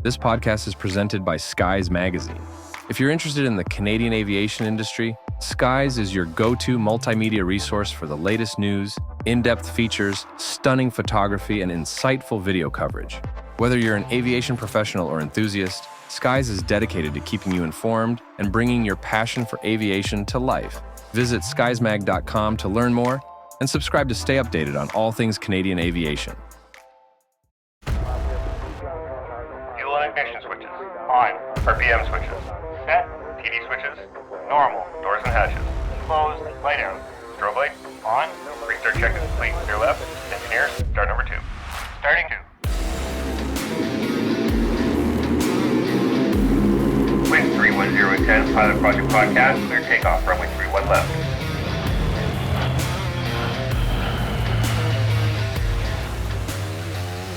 This podcast is presented by Skies Magazine. If you're interested in the Canadian aviation industry, Skies is your go-to multimedia resource for the latest news, in-depth features, stunning photography, and insightful video coverage. Whether you're an aviation professional or enthusiast, Skies is dedicated to keeping you informed and bringing your passion for aviation to life. Visit skiesmag.com to learn more and subscribe to stay updated on all things Canadian aviation. Fuel and ignition switches on. RPM switches set. TD switches normal. Doors and hatches closed. Light out. Strobe light on. Restart check is complete. Clear left. Engineers, start number 2. Starting 2. Wind 310, Pilot Project Podcast. Clear takeoff. Runway 31 left.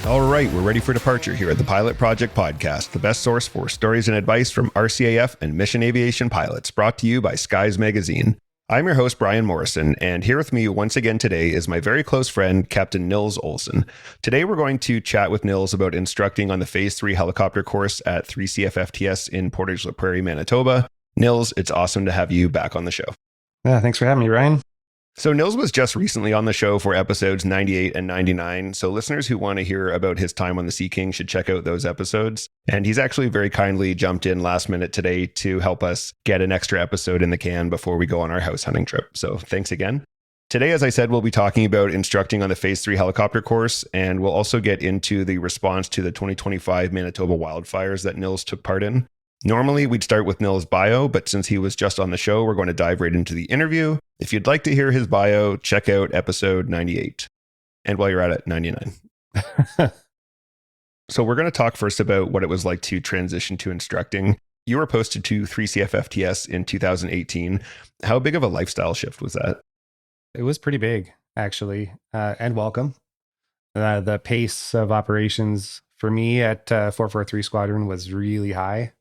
All right, we're ready for departure here at the Pilot Project Podcast, the best source for stories and advice from RCAF and mission aviation pilots, brought to you by Skies Magazine. I'm your host, Brian Morrison, and here with me once again today is my very close friend, Captain Niels Olson. Today, we're going to chat with Niels about instructing on the Phase 3 helicopter course at 3CFFTS in Portage la Prairie, Manitoba. Niels, it's awesome to have you back on the show. Yeah, thanks for having me, Ryan. So Niels was just recently on the show for episodes 98 and 99. So listeners who want to hear about his time on the Sea King should check out those episodes. And he's actually very kindly jumped in last minute today to help us get an extra episode in the can before we go on our house hunting trip. So thanks again. Today, as I said, we'll be talking about instructing on the Phase 3 helicopter course, and we'll also get into the response to the 2025 Manitoba wildfires that Niels took part in. Normally, we'd start with Niels' bio, but since he was just on the show, we're going to dive right into the interview. If you'd like to hear his bio, check out episode 98. And while you're at it, 99. So we're going to talk first about what it was like to transition to instructing. You were posted to 3CFFTS in 2018. How big of a lifestyle shift was that? It was pretty big, actually, and welcome. The pace of operations for me at 443 Squadron was really high.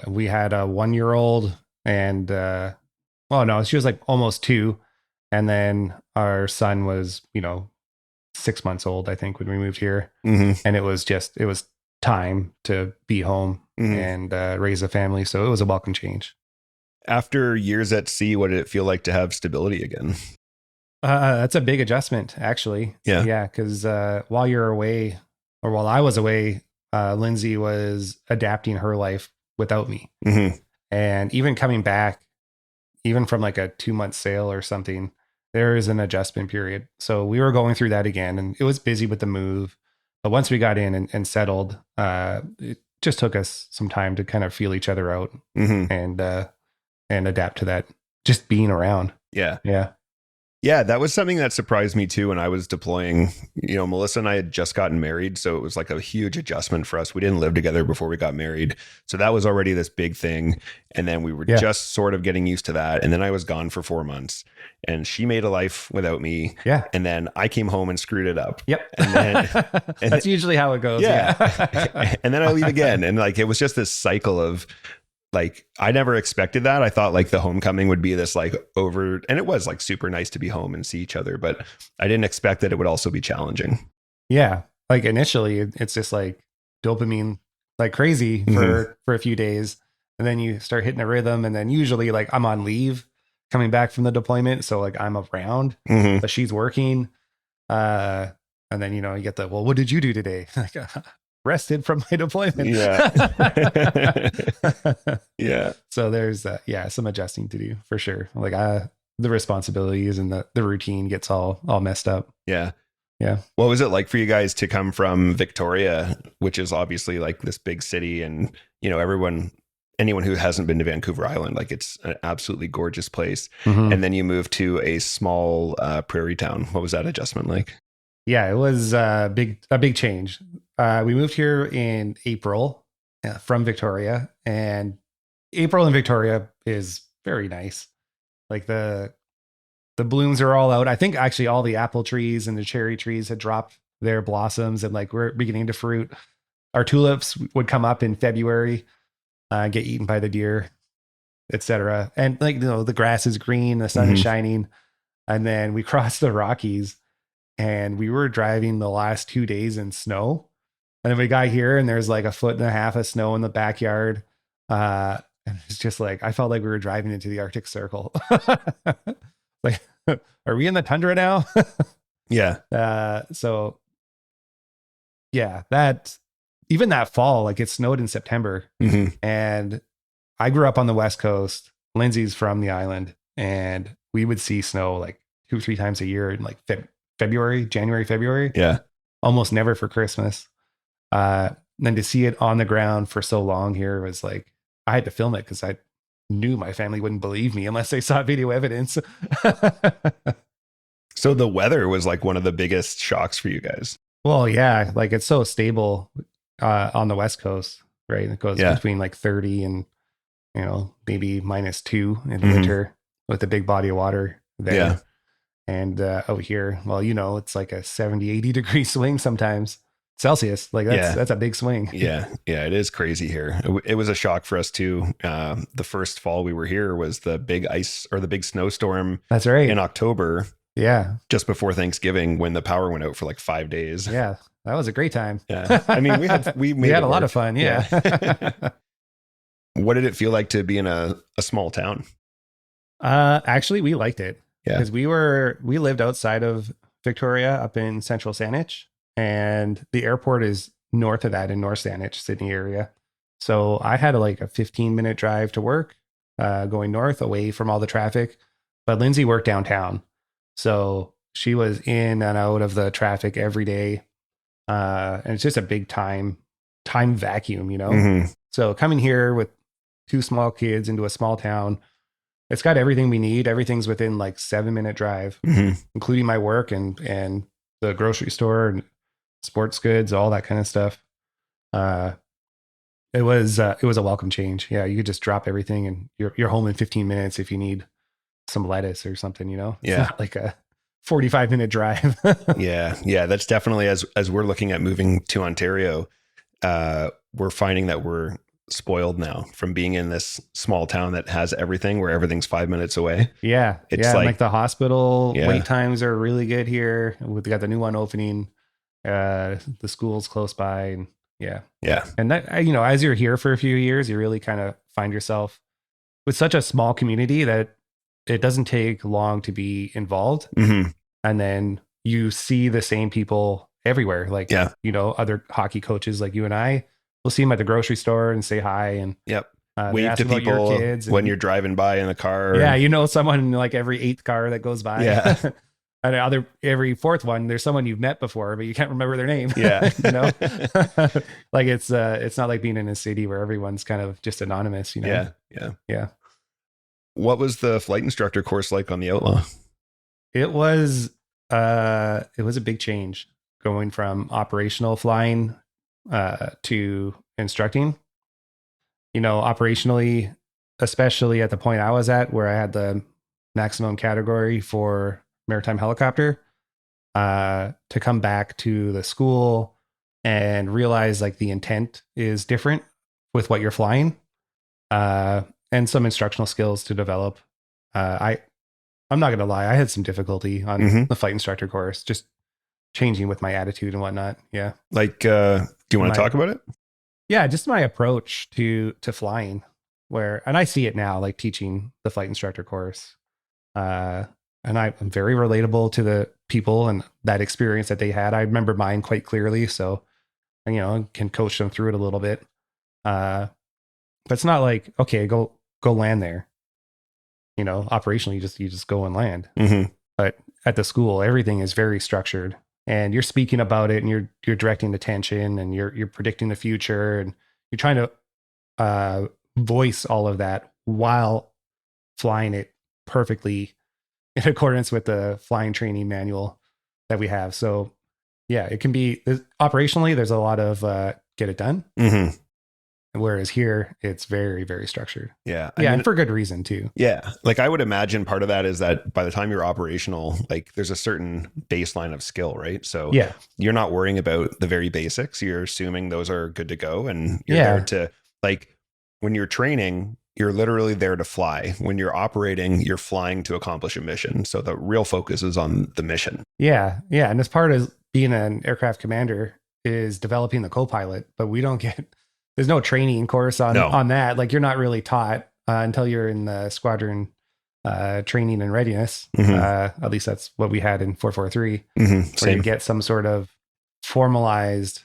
We had a 1-year-old and, she was like almost 2. And then our son was, 6 months old, I think, when we moved here. Mm-hmm. And it was time to be home and raise a family. So it was a welcome change. After years at sea, what did it feel like to have stability again? That's a big adjustment, actually. Yeah. Because while you're away, or while I was away, Lindsay was adapting her life without me. Mm-hmm. And even coming back, even from like a 2-month sail or something, there is an adjustment period. So we were going through that again, and it was busy with the move. But once we got in and settled, it just took us some time to kind of feel each other out and adapt to that, just being around. Yeah. Yeah. Yeah, that was something that surprised me too when I was deploying. Melissa and I had just gotten married, so it was like a huge adjustment for us. We didn't live together before we got married, so that was already this big thing. And then we were just sort of getting used to that. And then I was gone for 4 months, and she made a life without me. Yeah. And then I came home and screwed it up. Yep. And that's usually how it goes. Yeah. And then I leave again, and like it was just this cycle of. Like, I never expected that. I thought like the homecoming would be this like over, and it was like super nice to be home and see each other, but I didn't expect that it would also be challenging. Yeah. Like initially it's just like dopamine like crazy for a few days. And then you start hitting a rhythm. And then usually like I'm on leave coming back from the deployment. So like I'm around, but she's working. And then, you get the, well, what did you do today? Like, rested from my deployment. Yeah. Yeah. So there's some adjusting to do for sure. Like the responsibilities and the routine gets all messed up. Yeah. Yeah. What was it like for you guys to come from Victoria, which is obviously like this big city, and anyone who hasn't been to Vancouver Island, like it's an absolutely gorgeous place. And then you move to a small prairie town. What was that adjustment like? Yeah, it was a big change. We moved here in April from Victoria, and April in Victoria is very nice. Like the blooms are all out. I think actually all the apple trees and the cherry trees had dropped their blossoms, and like we're beginning to fruit. Our tulips would come up in February, get eaten by the deer, etc. And like the grass is green, the sun is shining, and then we crossed the Rockies. And we were driving the last 2 days in snow. And then we got here and there's like 1.5 feet of snow in the backyard. And it's just like, I felt like we were driving into the Arctic Circle. Like, are we in the tundra now? Yeah. So yeah, even that fall, like it snowed in September, and I grew up on the West Coast. Lindsay's from the island, and we would see snow like 2 or 3 times a year in like January, February. Yeah. Almost never for Christmas. Then to see it on the ground for so long here was like, I had to film it because I knew my family wouldn't believe me unless they saw video evidence. So the weather was like one of the biggest shocks for you guys. Well, yeah, like it's so stable on the West Coast, right? It goes between like 30 and, maybe -2 in winter with a big body of water there. Yeah. And out here, well, it's like a 70, 80 degree swing sometimes. Celsius, like that's a big swing. Yeah, it is crazy here. It was a shock for us too. The first fall we were here was the big ice or the big snowstorm. That's right. In October. Yeah, just before Thanksgiving, when the power went out for like 5 days. Yeah, that was a great time. Yeah, I mean we had a lot of fun. Yeah. What did it feel like to be in a small town? Actually, we liked it. Yeah, because we lived outside of Victoria, up in Central Saanich. And the airport is north of that in North Saanich, Sydney area. So I had like a 15-minute drive to work, going north away from all the traffic. But Lindsay worked downtown. So she was in and out of the traffic every day. And it's just a big time vacuum, So coming here with 2 small kids into a small town, it's got everything we need. Everything's within like 7-minute drive, including my work and the grocery store and sports goods, all that kind of stuff. It was a welcome change. Yeah, you could just drop everything and you're home in 15 minutes if you need some lettuce or something, It's not like a 45-minute drive. Yeah. That's definitely, as we're looking at moving to Ontario, we're finding that we're spoiled now from being in this small town that has everything, where everything's 5 minutes away. Yeah. It's like the hospital wait times are really good here. We've got the new one opening. The school's close by, and yeah. And that, as you're here for a few years, you really kind of find yourself with such a small community that it doesn't take long to be involved. And then you see the same people everywhere. Like, other hockey coaches like you and I will see them at the grocery store and say hi and wave to people when you're driving by in the car. Yeah. Someone in like every 8th car that goes by. Yeah. And every 4th one, there's someone you've met before, but you can't remember their name. Yeah. Like it's not like being in a city where everyone's kind of just anonymous, Yeah. What was the flight instructor course like on the Outlaw? It was a big change going from operational flying to instructing. Operationally, especially at the point I was at, where I had the maximum category for maritime helicopter, to come back to the school and realize like the intent is different with what you're flying, and some instructional skills to develop. I'm not going to lie, I had some difficulty on the flight instructor course, just changing with my attitude and whatnot. Yeah. Like, do you want to talk about it? Yeah, just my approach to flying, and I see it now, like teaching the flight instructor course. And I'm very relatable to the people and that experience that they had. I remember mine quite clearly, so can coach them through it a little bit. But it's not like, okay, go land there. Operationally, you just go and land. But at the school, everything is very structured, and you're speaking about it, and you're directing attention, and you're predicting the future, and you're trying to voice all of that while flying it perfectly in accordance with the flying training manual that we have. So yeah, it can be operationally, there's a lot of get it done. Whereas here it's very, very structured. Yeah. And for good reason too. Yeah. Like I would imagine part of that is that by the time you're operational, like there's a certain baseline of skill, right? So you're not worrying about the very basics. You're assuming those are good to go. And you're there to, like, when you're training, you're literally there to fly. When you're operating, you're flying to accomplish a mission. So the real focus is on the mission. Yeah. And as part of being an aircraft commander is developing the co-pilot, but we don't get, there's no training course on that. Like you're not really taught until you're in the squadron training and readiness. At least that's what we had in 443, where you get some sort of formalized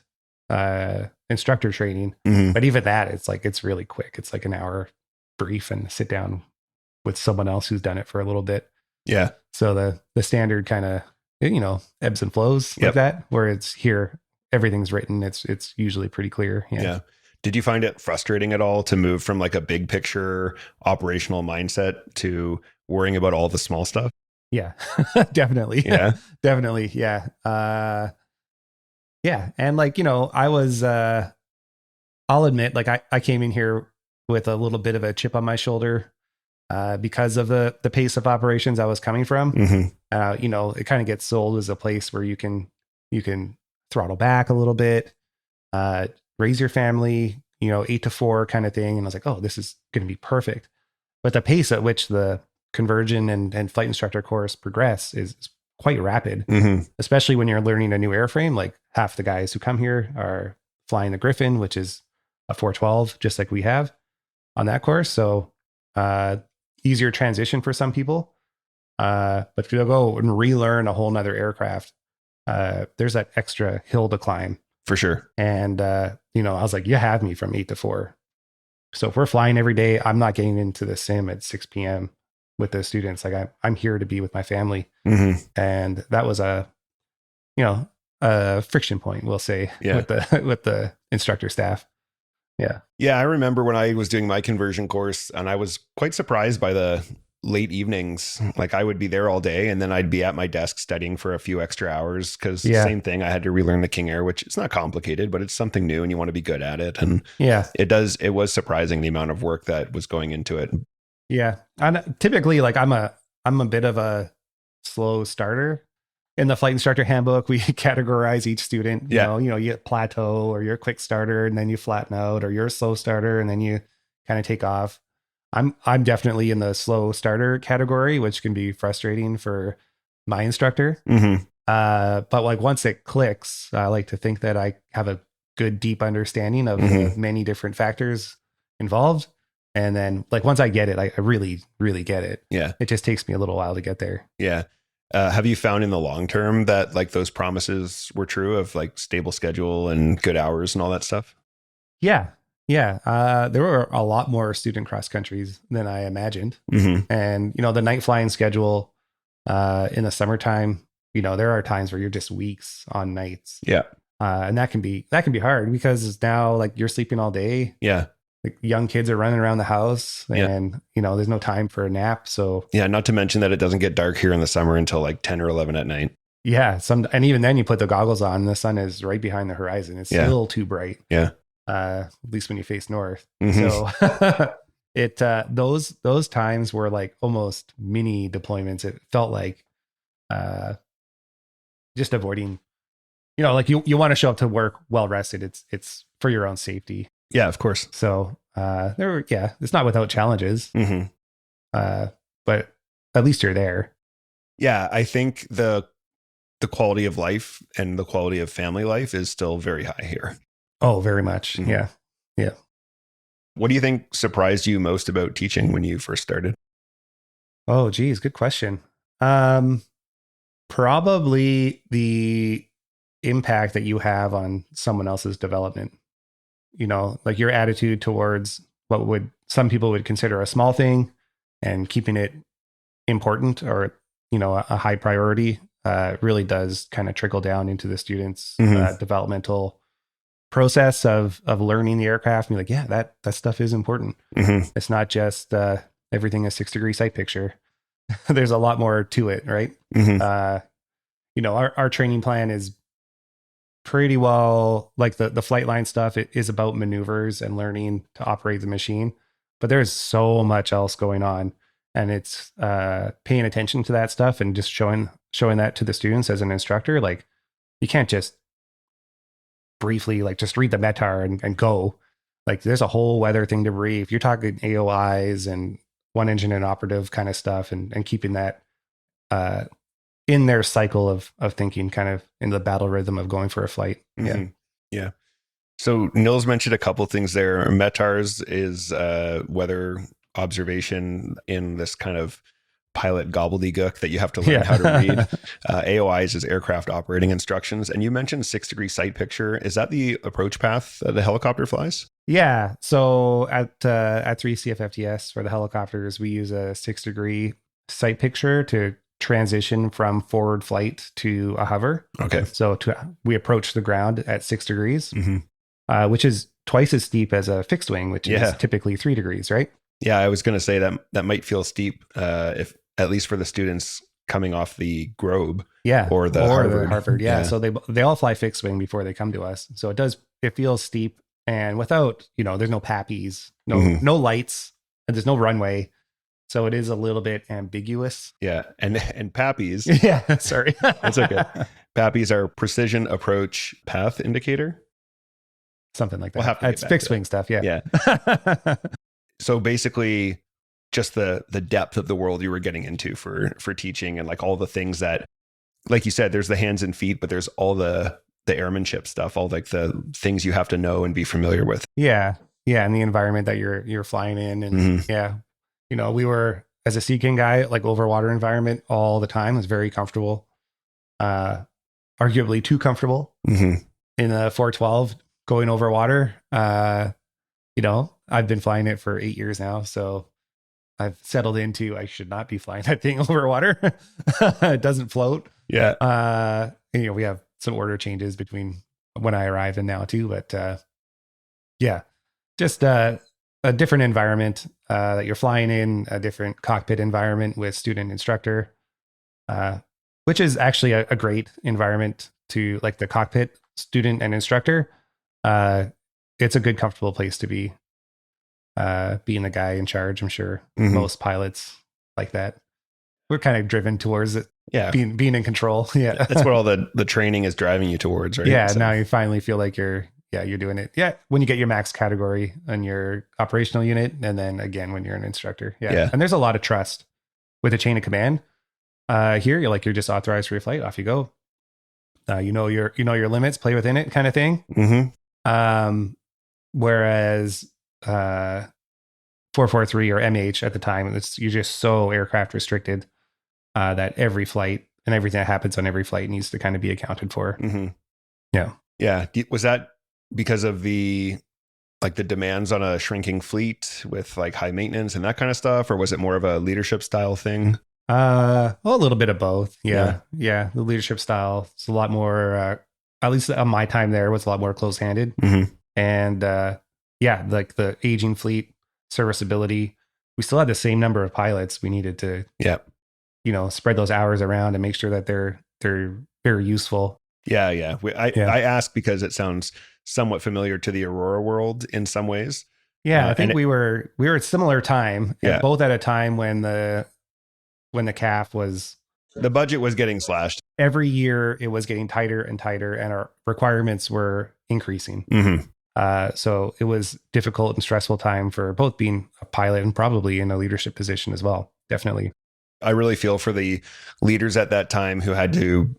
instructor training. But even that, it's really quick. It's like an hour brief and sit down with someone else who's done it for a little bit. Yeah. So the standard kind of, ebbs and flows like that, where it's here, everything's written. It's usually pretty clear. Yeah. Did you find it frustrating at all to move from like a big picture operational mindset to worrying about all the small stuff? Yeah, definitely. Yeah. Definitely. Yeah. Yeah. And like, I was, I'll admit, like I came in here with a little bit of a chip on my shoulder because of the pace of operations I was coming from. It kind of gets sold as a place where you can throttle back a little bit, raise your family, 8 to 4 kind of thing. And I was like, oh, this is going to be perfect. But the pace at which the conversion and flight instructor course progress is quite rapid, especially when you're learning a new airframe. Like half the guys who come here are flying the Griffin, which is a 412, just like we have on that course. So easier transition for some people. But if you go and relearn a whole nother aircraft, there's that extra hill to climb. For sure. And, I was like, you have me from 8 to 4. So if we're flying every day, I'm not getting into the sim at 6 p.m. with the students. Like I'm here to be with my family. And that was a friction point, we'll say, with the instructor staff. Yeah. Yeah. I remember when I was doing my conversion course and I was quite surprised by the late evenings. Like I would be there all day and then I'd be at my desk studying for a few extra hours because same thing. I had to relearn the King Air, which it's not complicated, but it's something new and you want to be good at it. And it was surprising the amount of work that was going into it. Yeah. And typically like I'm a bit of a slow starter. In the flight instructor handbook, we categorize each student. You get plateau or you're a quick starter and then you flatten out, or you're a slow starter and then you kind of take off. I'm definitely in the slow starter category, which can be frustrating for my instructor. But like once it clicks, I like to think that I have a good deep understanding of the many different factors involved. And then like once I get it, I really, really get it. Yeah. It just takes me a little while to get there. Yeah. Have you found in the long term that like those promises were true of like stable schedule and good hours and all that stuff? Yeah. Yeah. There were a lot more student cross countries than I imagined. And, the night flying schedule in the summertime, there are times where you're just weeks on nights. Yeah. And that can be hard because now like you're sleeping all day. Yeah. Like young kids are running around the house and, there's no time for a nap. So yeah, not to mention that it doesn't get dark here in the summer until like 10 or 11 at night. Yeah. And even then you put the goggles on and the sun is right behind the horizon. It's still too bright. Yeah. At least when you face north. So those times were like almost mini deployments. It felt like just avoiding, like you want to show up to work well rested. It's for your own safety. Yeah, of course. So it's not without challenges. But at least you're there. Yeah, I think the quality of life and the quality of family life is still very high here. Oh, very much. Yeah. Yeah. What do you think surprised you most about teaching when you first started? Oh, geez. Good question. Probably the impact that you have on someone else's development. Like your attitude towards what some people would consider a small thing and keeping it important or, a high priority really does kind of trickle down into the students' developmental process of learning the aircraft and be like, yeah, that stuff is important. It's not just everything a 6-degree sight picture. There's a lot more to it, right? Our training plan is pretty well like the flight line stuff. It is about maneuvers and learning to operate the machine, but there's so much else going on, and it's paying attention to that stuff and just showing that to the students as an instructor. Like you can't just briefly like just read the METAR and go. Like there's a whole weather thing to brief. You're talking AOIs and one engine and operative kind of stuff and keeping that in their cycle of thinking, kind of in the battle rhythm of going for a flight. Yeah. Yeah. So Nils mentioned a couple things there. METARS is weather observation in this kind of pilot gobbledygook that you have to learn how to read. AOIs is aircraft operating instructions. And you mentioned 6-degree sight picture. Is that the approach path that the helicopter flies? Yeah. So at 3CFFTS for the helicopters, we use a 6-degree sight picture to transition from forward flight to a hover. Okay. So we approach the ground at 6 degrees, which is twice as steep as a fixed wing, which is typically 3 degrees, right? Yeah, I was going to say that might feel steep, if at least for the students coming off the Grobe, or the Harvard. Yeah. So they all fly fixed wing before they come to us. So it feels steep, and without, there's no PAPIs, no lights, and there's no runway. So it is a little bit ambiguous. Yeah. And PAPIs. Yeah. Sorry. That's okay. PAPIs are precision approach path indicator. Something like that. It's fixed wing stuff. Yeah. Yeah. So basically just the depth of the world you were getting into for teaching, and like all the things that, like you said, there's the hands and feet, but there's all the airmanship stuff, all like the things you have to know and be familiar with. Yeah. Yeah. And the environment that you're flying in. And yeah, we were, as a Sea King guy, like over water environment all the time. It was very comfortable, arguably too comfortable in a 412 going over water. I've been flying it for 8 years now, so I've settled into I should not be flying that thing over water. It doesn't float. Yeah. We have some order changes between when I arrived and now too, but yeah, just a different environment that you're flying in, a different cockpit environment with student instructor, which is actually a great environment to, like, the cockpit student and instructor. It's a good, comfortable place to be. Being the guy in charge, I'm sure most pilots like that. We're kind of driven towards it. Yeah. Being in control. Yeah. That's what all the training is driving you towards, right? Yeah. So now you finally feel like you're doing it. Yeah. When you get your max category on your operational unit, and then again, when you're an instructor. Yeah. And there's a lot of trust with a chain of command. Here, you're just authorized for your flight. Off you go. Your limits, play within it, kind of thing. Whereas 443 or MH at the time, you're just so aircraft restricted that every flight and everything that happens on every flight needs to kind of be accounted for. Yeah. Was that because of the demands on a shrinking fleet with like high maintenance and that kind of stuff, or was it more of a leadership style thing? A little bit of both. Yeah. The leadership style is a lot more, at least on my time there, was a lot more close-handed. And like the aging fleet, serviceability, we still had the same number of pilots. We needed to, spread those hours around and make sure that they're very useful. Yeah. I ask because it sounds somewhat familiar to the Aurora world in some ways. Yeah, I think we were at a similar time, both at a time when the CAF was, the budget was getting slashed. Every year it was getting tighter and tighter, and our requirements were increasing. So it was difficult and stressful time for both being a pilot and probably in a leadership position as well. Definitely. I really feel for the leaders at that time who had to,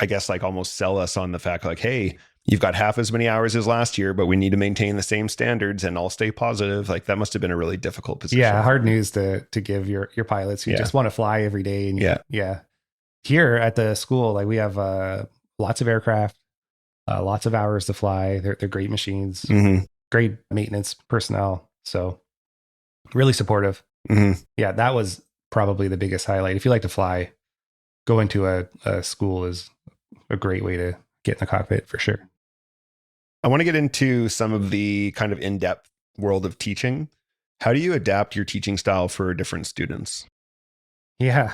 I guess, like almost sell us on the fact like, hey, you've got half as many hours as last year, but we need to maintain the same standards and all stay positive. Like that must've been a really difficult position. Yeah. Hard news to give your pilots who just want to fly every day. And here at the school, like we have lots of aircraft, lots of hours to fly. They're great machines, great maintenance personnel. So really supportive. Yeah, that was probably the biggest highlight. If you like to fly, going to a school is a great way to get in the cockpit for sure. I want to get into some of the kind of in-depth world of teaching. How do you adapt your teaching style for different students? Yeah,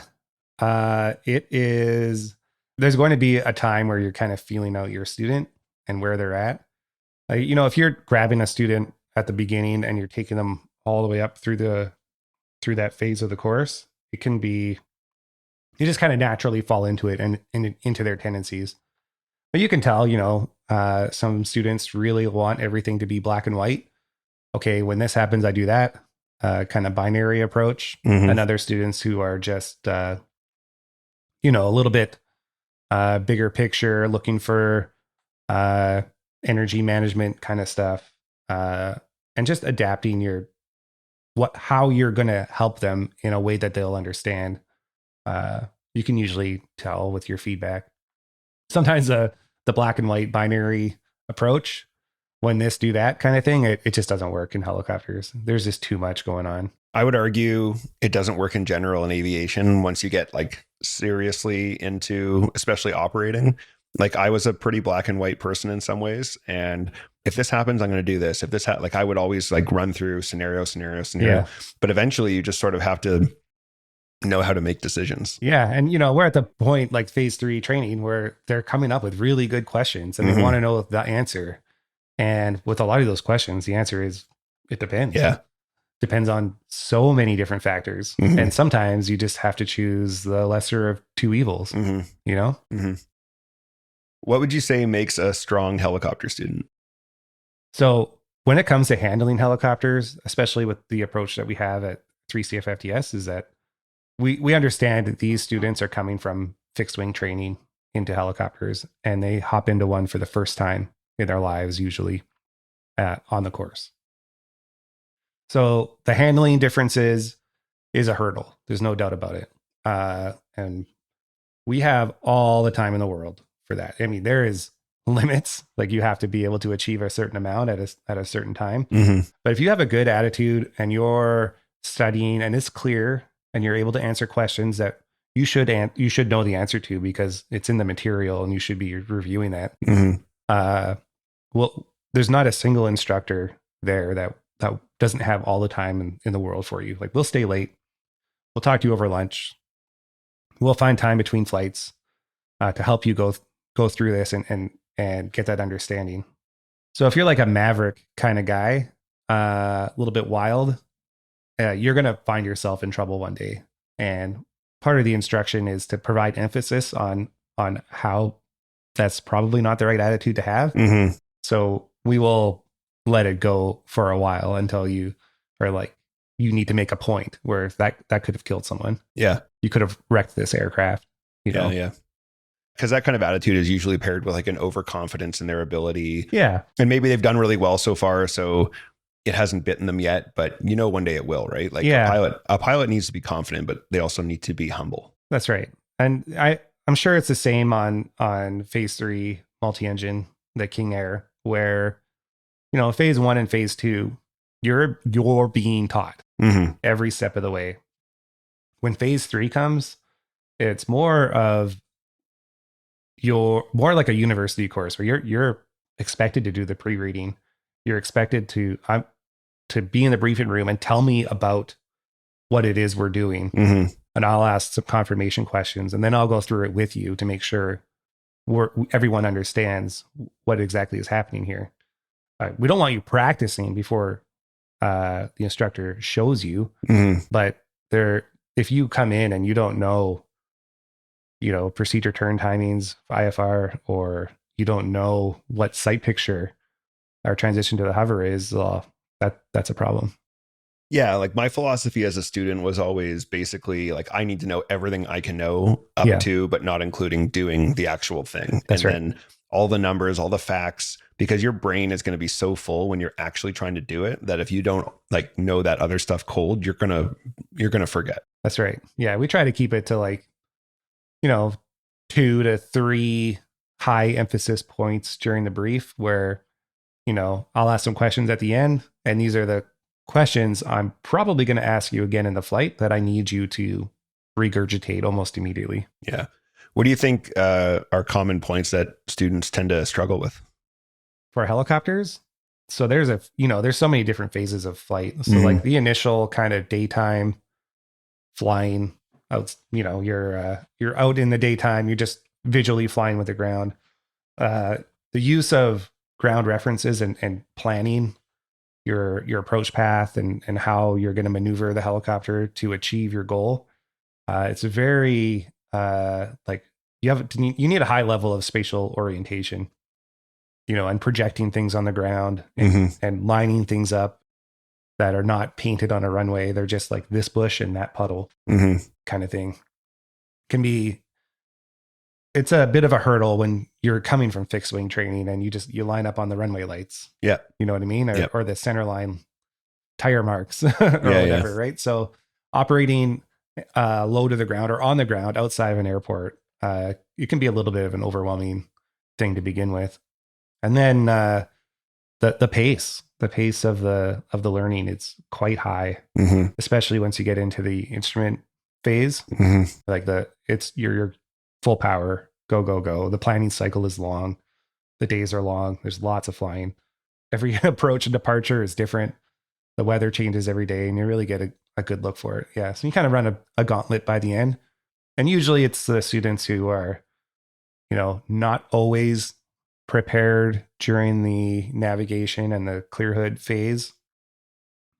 there's going to be a time where you're kind of feeling out your student and where they're at. If you're grabbing a student at the beginning and you're taking them all the way up through that phase of the course, it can be, you just kind of naturally fall into it and into their tendencies. But you can tell, some students really want everything to be black and white. Okay, when this happens, I do that kind of binary approach. And other students who are just, a little bit bigger picture, looking for energy management kind of stuff, and just adapting how you're going to help them in a way that they'll understand. You can usually tell with your feedback. Sometimes the black and white binary approach, when this do that kind of thing, it just doesn't work in helicopters. There's just too much going on. I would argue it doesn't work in general in aviation once you get like seriously into, especially operating. Like I was a pretty black and white person in some ways. And if this happens, I'm going to do this. If this, like I would always like run through scenario. Yeah. But eventually you just sort of have to know how to make decisions. Yeah. And, we're at the point like phase 3 training where they're coming up with really good questions and they want to know the answer. And with a lot of those questions, the answer is, it depends. Yeah. Depends on so many different factors. And sometimes you just have to choose the lesser of two evils, What would you say makes a strong helicopter student? So when it comes to handling helicopters, especially with the approach that we have at 3CFFTS, is that we understand that these students are coming from fixed wing training into helicopters, and they hop into one for the first time in their lives, usually on the course. So the handling differences is a hurdle. There's no doubt about it. And we have all the time in the world for that. I mean, there is limits, like you have to be able to achieve a certain amount at a certain time. But if you have a good attitude and you're studying and it's clear and you're able to answer questions that you should know the answer to because it's in the material and you should be reviewing that. Well, there's not a single instructor there that doesn't have all the time in the world for you. Like we'll stay late. We'll talk to you over lunch. We'll find time between flights to help you go through this and get that understanding. So if you're like a maverick kind of guy, a little bit wild, you're going to find yourself in trouble one day. And part of the instruction is to provide emphasis on how that's probably not the right attitude to have. So we will let it go for a while until you are like, you need to make a point where that could have killed someone. Yeah. You could have wrecked this aircraft. Yeah. Because that kind of attitude is usually paired with like an overconfidence in their ability. Yeah. And maybe they've done really well so far, so it hasn't bitten them yet, but one day it will, right? Like a pilot needs to be confident, but they also need to be humble. That's right. And I'm sure it's the same on phase 3 multi-engine, the King Air, where, phase 1 and phase 2, you're being taught every step of the way. When phase 3 comes, it's more like a university course where you're expected to do the pre-reading. You're expected to be in the briefing room and tell me about what it is we're doing. And I'll ask some confirmation questions, and then I'll go through it with you to make sure everyone understands what exactly is happening here. We don't want you practicing before the instructor shows you, but if you come in and you don't know, procedure turn timings, IFR, or you don't know what sight picture our transition to the hover is, that's a problem. Yeah, like my philosophy as a student was always basically like I need to know everything I can know up to, but not including doing the actual thing. That's right. Then all the numbers, all the facts, because your brain is going to be so full when you're actually trying to do it that if you don't like know that other stuff cold, you're gonna forget. That's right. Yeah, we try to keep it to like 2 to 3 high emphasis points during the brief where I'll ask some questions at the end, and these are the questions I'm probably going to ask you again in the flight that I need you to regurgitate almost immediately. Yeah. What do you think are common points that students tend to struggle with? For helicopters? So there's so many different phases of flight. So like the initial kind of daytime flying out, you're out in the daytime, you're just visually flying with the ground. The use of ground references and planning your approach path and how you're going to maneuver the helicopter to achieve your goal. It's a very you need a high level of spatial orientation, and projecting things on the ground and lining things up that are not painted on a runway. They're just like this bush and that puddle kind of thing. Can be it's a bit of a hurdle when you're coming from fixed wing training and you line up on the runway lights. Yeah. You know what I mean? Or, Yeah. or the center line tire marks or whatever, right? So operating low to the ground or on the ground outside of an airport, it can be a little bit of an overwhelming thing to begin with. And then the pace of the learning, it's quite high, especially once you get into the instrument phase. Like it's your full power, go, go, go. The planning cycle is long. The days are long. There's lots of flying. Every approach and departure is different. The weather changes every day and you really get a good look for it. Yeah. So you kind of run a gauntlet by the end. And usually it's the students who are, not always prepared during the navigation and the clear hood phase,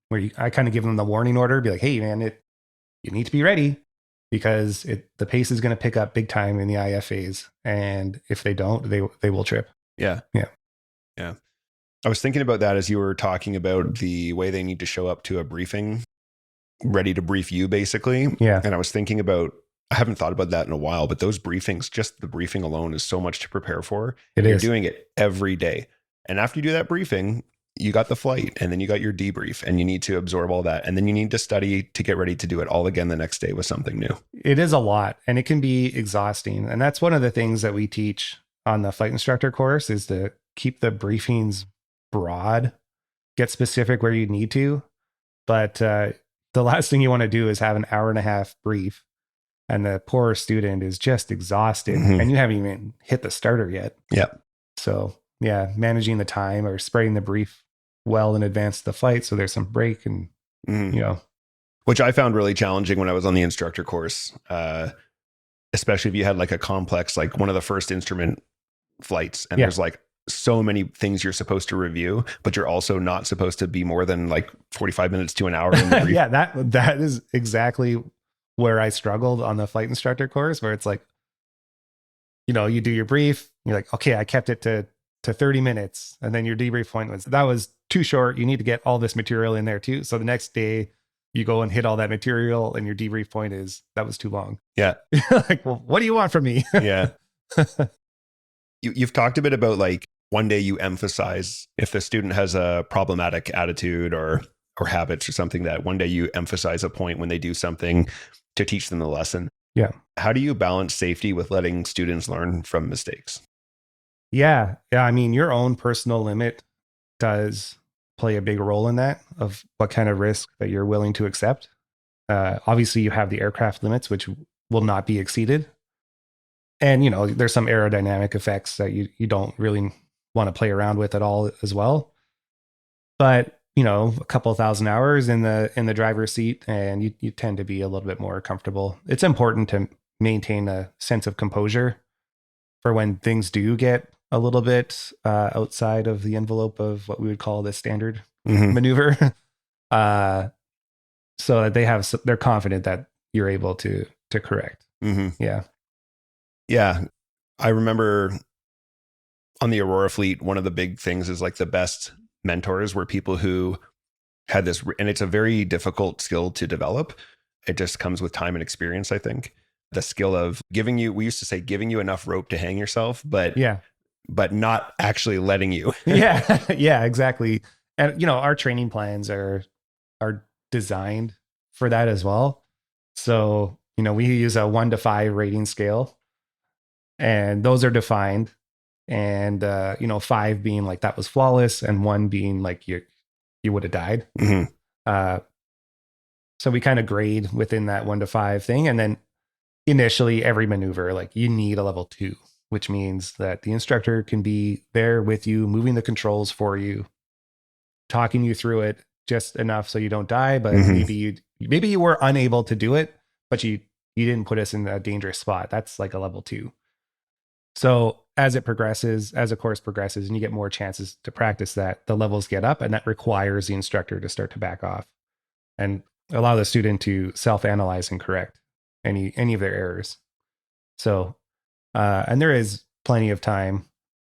where I kind of give them the warning order, be like, hey man, you need to be ready, because the pace is going to pick up big time in the IF phase. And if they don't, they will trip. Yeah. Yeah. Yeah. I was thinking about that as you were talking about the way they need to show up to a briefing, ready to brief you basically. Yeah. And I was thinking about, I haven't thought about that in a while, but those briefings, just the briefing alone is so much to prepare for. You're doing it every day. And after you do that briefing, you got the flight and then you got your debrief and you need to absorb all that. And then you need to study to get ready to do it all again the next day with something new. It is a lot and it can be exhausting. And that's one of the things that we teach on the flight instructor course, is to keep the briefings broad, get specific where you need to. But the last thing you want to do is have an hour and a half brief and the poor student is just exhausted and you haven't even hit the starter yet. Yeah. So yeah, managing the time or spreading the brief well in advance of the flight, so there's some break and which I found really challenging when I was on the instructor course, especially if you had like a complex, like one of the first instrument flights, and there's like so many things you're supposed to review, but you're also not supposed to be more than like 45 minutes to an hour in the brief. Yeah, that is exactly where I struggled on the flight instructor course, where it's like, you do your brief, you're like, okay, I kept it to 30 minutes. And then your debrief point that was too short. You need to get all this material in there too. So the next day you go and hit all that material and your debrief point is, that was too long. Yeah. Like, well, what do you want from me? Yeah. You've talked a bit about like one day you emphasize if the student has a problematic attitude or habits or something, that one day you emphasize a point when they do something to teach them the lesson. Yeah. How do you balance safety with letting students learn from mistakes? Yeah. I mean, your own personal limit does play a big role in that, of what kind of risk that you're willing to accept. Obviously you have the aircraft limits, which will not be exceeded. And, there's some aerodynamic effects that you don't really want to play around with at all as well. But, a couple of thousand hours in the driver's seat and you tend to be a little bit more comfortable. It's important to maintain a sense of composure for when things do get a little bit outside of the envelope of what we would call the standard maneuver, so that they're confident that you're able to correct. Yeah. Yeah. I remember on the Aurora fleet, one of the big things is like the best mentors were people who had this, and it's a very difficult skill to develop. It just comes with time and experience, I think. The skill of we used to say giving you enough rope to hang yourself, but not actually letting you. Yeah, exactly. And our training plans are designed for that as well. So, we use a 1 to 5 rating scale, and those are defined. And 5 being like that was flawless, and 1 being like you would have died. So we kind of grade within that 1 to 5 thing, and then initially every maneuver, like you need a level 2, which means that the instructor can be there with you, moving the controls for you, talking you through it just enough so you don't die. But maybe you were unable to do it, but you didn't put us in a dangerous spot. That's like a level 2. So as a course progresses and you get more chances to practice that, the levels get up, and that requires the instructor to start to back off and allow the student to self-analyze and correct any of their errors. So, and there is plenty of time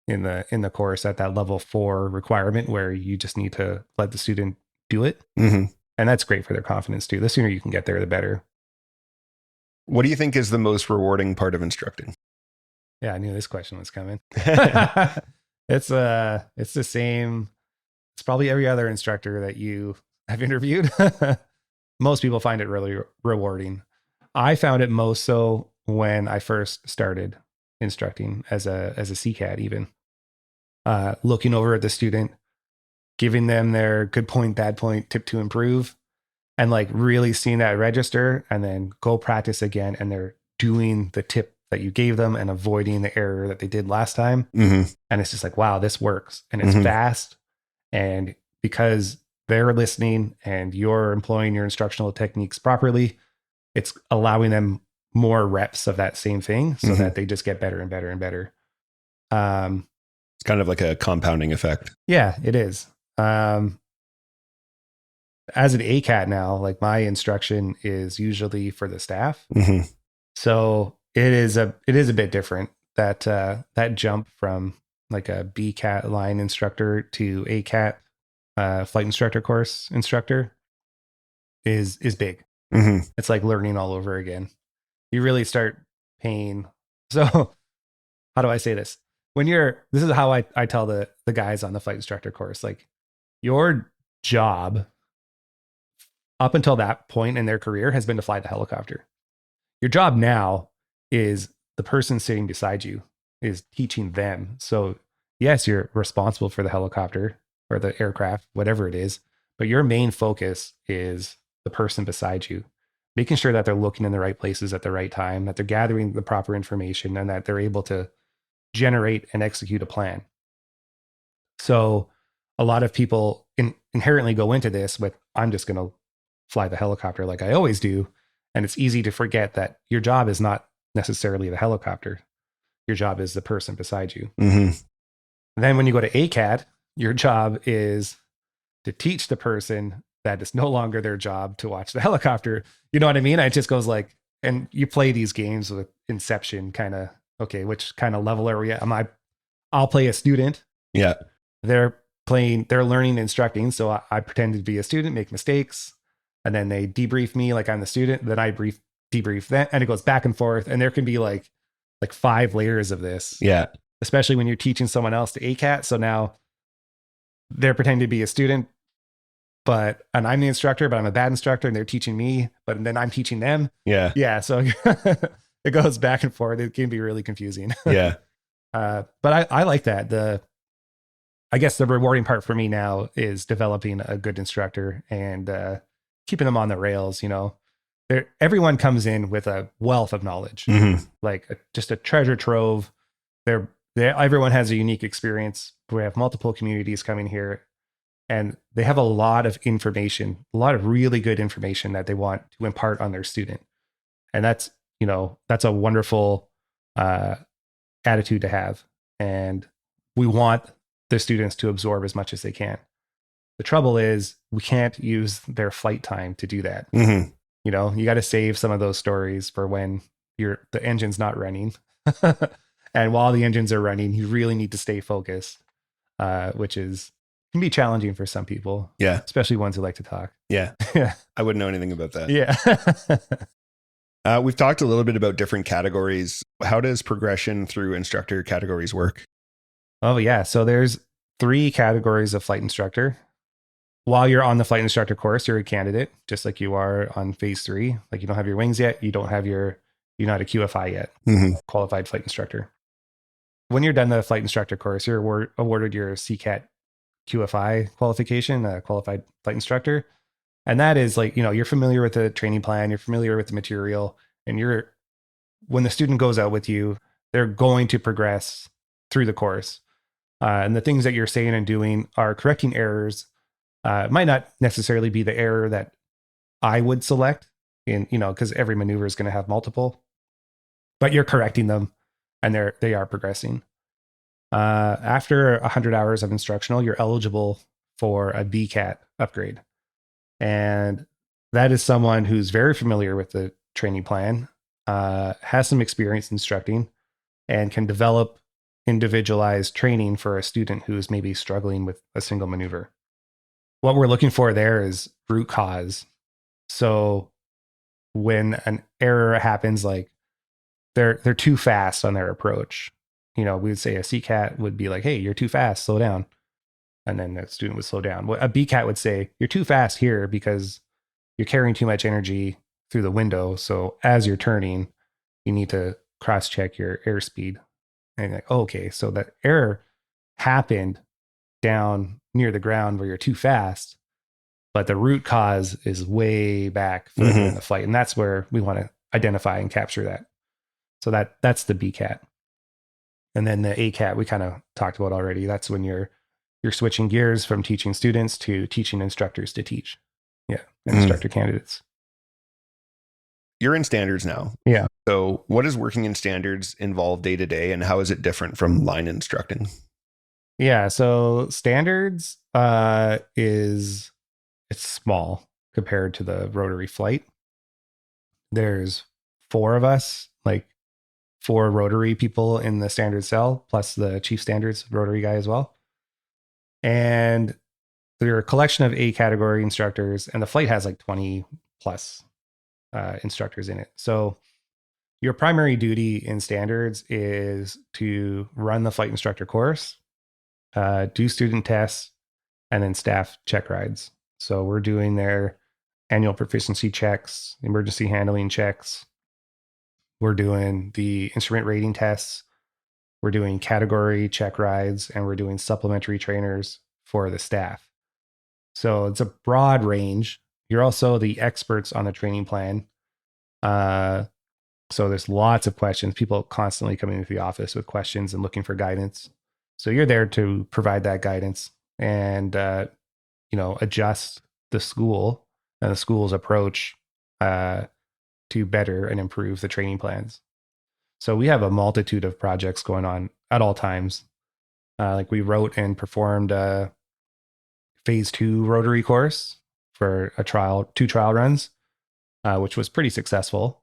in the course at that level 4 requirement where you just need to let the student do it. And that's great for their confidence too. The sooner you can get there, the better. What do you think is the most rewarding part of instructing? Yeah, I knew this question was coming. It's the same. It's probably every other instructor that you have interviewed. Most people find it really rewarding. I found it most so when I first started instructing as a CCAT, even looking over at the student, giving them their good point, bad point, tip to improve, and like really seeing that register, and then go practice again, and they're doing the tip that you gave them and avoiding the error that they did last time. Mm-hmm. And it's just like, wow, this works, and it's fast. And because they're listening and you're employing your instructional techniques properly, it's allowing them more reps of that same thing so that they just get better and better and better. It's kind of like a compounding effect. Yeah, it is. As an ACAT now, like my instruction is usually for the staff. So it is a bit different. That jump from like a BCAT line instructor to ACAT flight instructor course instructor is big. It's like learning all over again. You really start paying. So how do I say this? This is how I tell the guys on the flight instructor course, like your job up until that point in their career has been to fly the helicopter. Your job now is the person sitting beside you is teaching them. So yes, you're responsible for the helicopter or the aircraft, whatever it is, but your main focus is the person beside you, making sure that they're looking in the right places at the right time, that they're gathering the proper information, and that they're able to generate and execute a plan. So a lot of people inherently go into this with, I'm just going to fly the helicopter like I always do. And it's easy to forget that your job is not necessarily the helicopter. Your job is the person beside you. Then when you go to ACAT, your job is to teach the person that it's no longer their job to watch the helicopter. You know what I mean? It just goes like, and you play these games with Inception kind of, okay, which kind of level are we at? I'll play a student. Yeah. They're learning instructing. So I pretend to be a student, make mistakes, and then they debrief me like I'm the student. Then I debrief them, and it goes back and forth. And there can be like 5 layers of this. Yeah. Especially when you're teaching someone else to ACAT. So now they're pretending to be a student, and I'm the instructor, but I'm a bad instructor, and they're teaching me, but then I'm teaching them. Yeah. Yeah. So it goes back and forth. It can be really confusing. Yeah. But I like that. I guess the rewarding part for me now is developing a good instructor and keeping them on the rails. You know, everyone comes in with a wealth of knowledge, like just a treasure trove. Everyone has a unique experience. We have multiple communities coming here, and they have a lot of information, a lot of really good information that they want to impart on their student. And that's a wonderful attitude to have. And we want the students to absorb as much as they can. The trouble is we can't use their flight time to do that. You know, you got to save some of those stories for when the engine's not running. And while the engines are running, you really need to stay focused, which can be challenging for some people. Yeah. Especially ones who like to talk. Yeah. Yeah. I wouldn't know anything about that. Yeah. We've talked a little bit about different categories. How does progression through instructor categories work? Oh, yeah. So there's 3 categories of flight instructor. While you're on the flight instructor course, you're a candidate, just like you are on phase 3. Like you don't have your wings yet. You're not a QFI yet, qualified flight instructor. When you're done the flight instructor course, you're awarded your CCAT QFI qualification, qualified flight instructor. And that is like, you're familiar with the training plan, you're familiar with the material, and when the student goes out with you, they're going to progress through the course. And the things that you're saying and doing are correcting errors. It might not necessarily be the error that I would select because every maneuver is going to have multiple, but you're correcting them and they are progressing. After 100 hours of instructional, you're eligible for a BCAT upgrade. And that is someone who's very familiar with the training plan, has some experience instructing, and can develop individualized training for a student who is maybe struggling with a single maneuver. What we're looking for there is root cause. So when an error happens, like they're too fast on their approach. We would say a CCAT would be like, hey, you're too fast, slow down. And then the student would slow down. A BCAT would say, you're too fast here because you're carrying too much energy through the window. So as you're turning, you need to cross-check your airspeed. And like, oh, okay, so that error happened down near the ground where you're too fast, but the root cause is way back further in the flight. And that's where we want to identify and capture that. So that's the BCAT. And then the ACAT we kind of talked about already. That's when you're switching gears from teaching students to teaching instructors to teach. Yeah. Instructor candidates. You're in standards now. Yeah. So what does working in standards involve day to day, and how is it different from line instructing? Yeah. So standards it's small compared to the rotary flight. There's 4 of us, like 4 rotary people in the standard cell, plus the chief standards rotary guy as well. And there are a collection of A category instructors, and the flight has like 20 plus instructors in it. So your primary duty in standards is to run the flight instructor course, do student tests, and then staff check rides. So we're doing their annual proficiency checks, emergency handling checks. We're doing the instrument rating tests. We're doing category check rides, and we're doing supplementary trainers for the staff. So it's a broad range. You're also the experts on the training plan. So there's lots of questions. People constantly coming into the office with questions and looking for guidance. So you're there to provide that guidance and, adjust the school and the school's approach to better and improve the training plans. So we have a multitude of projects going on at all times. Like we wrote and performed a phase 2 rotary course for 2 trial runs, which was pretty successful.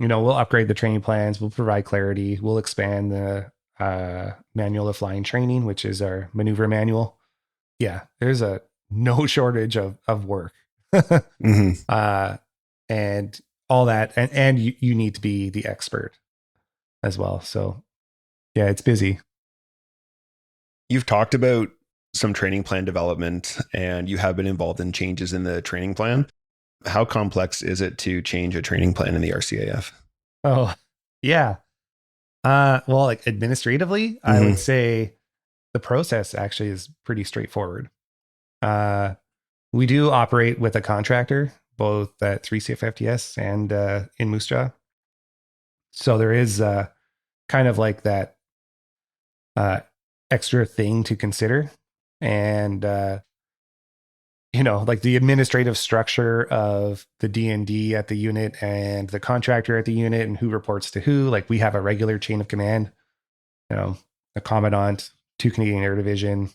We'll upgrade the training plans. We'll provide clarity. We'll expand the manual of flying training, which is our maneuver manual. Yeah, there's no shortage of work. And all that. And you need to be the expert as well. So yeah, it's busy. You've talked about some training plan development, and you have been involved in changes in the training plan. How complex is it to change a training plan in the RCAF? Oh, yeah. Well, like administratively, I would say the process actually is pretty straightforward. We do operate with a contractor, both at 3CFFTS and in Moose Jaw. So there is kind of like that extra thing to consider. And, like the administrative structure of the D&D at the unit and the contractor at the unit and who reports to who. Like we have a regular chain of command, a commandant, 2 Canadian Air Division,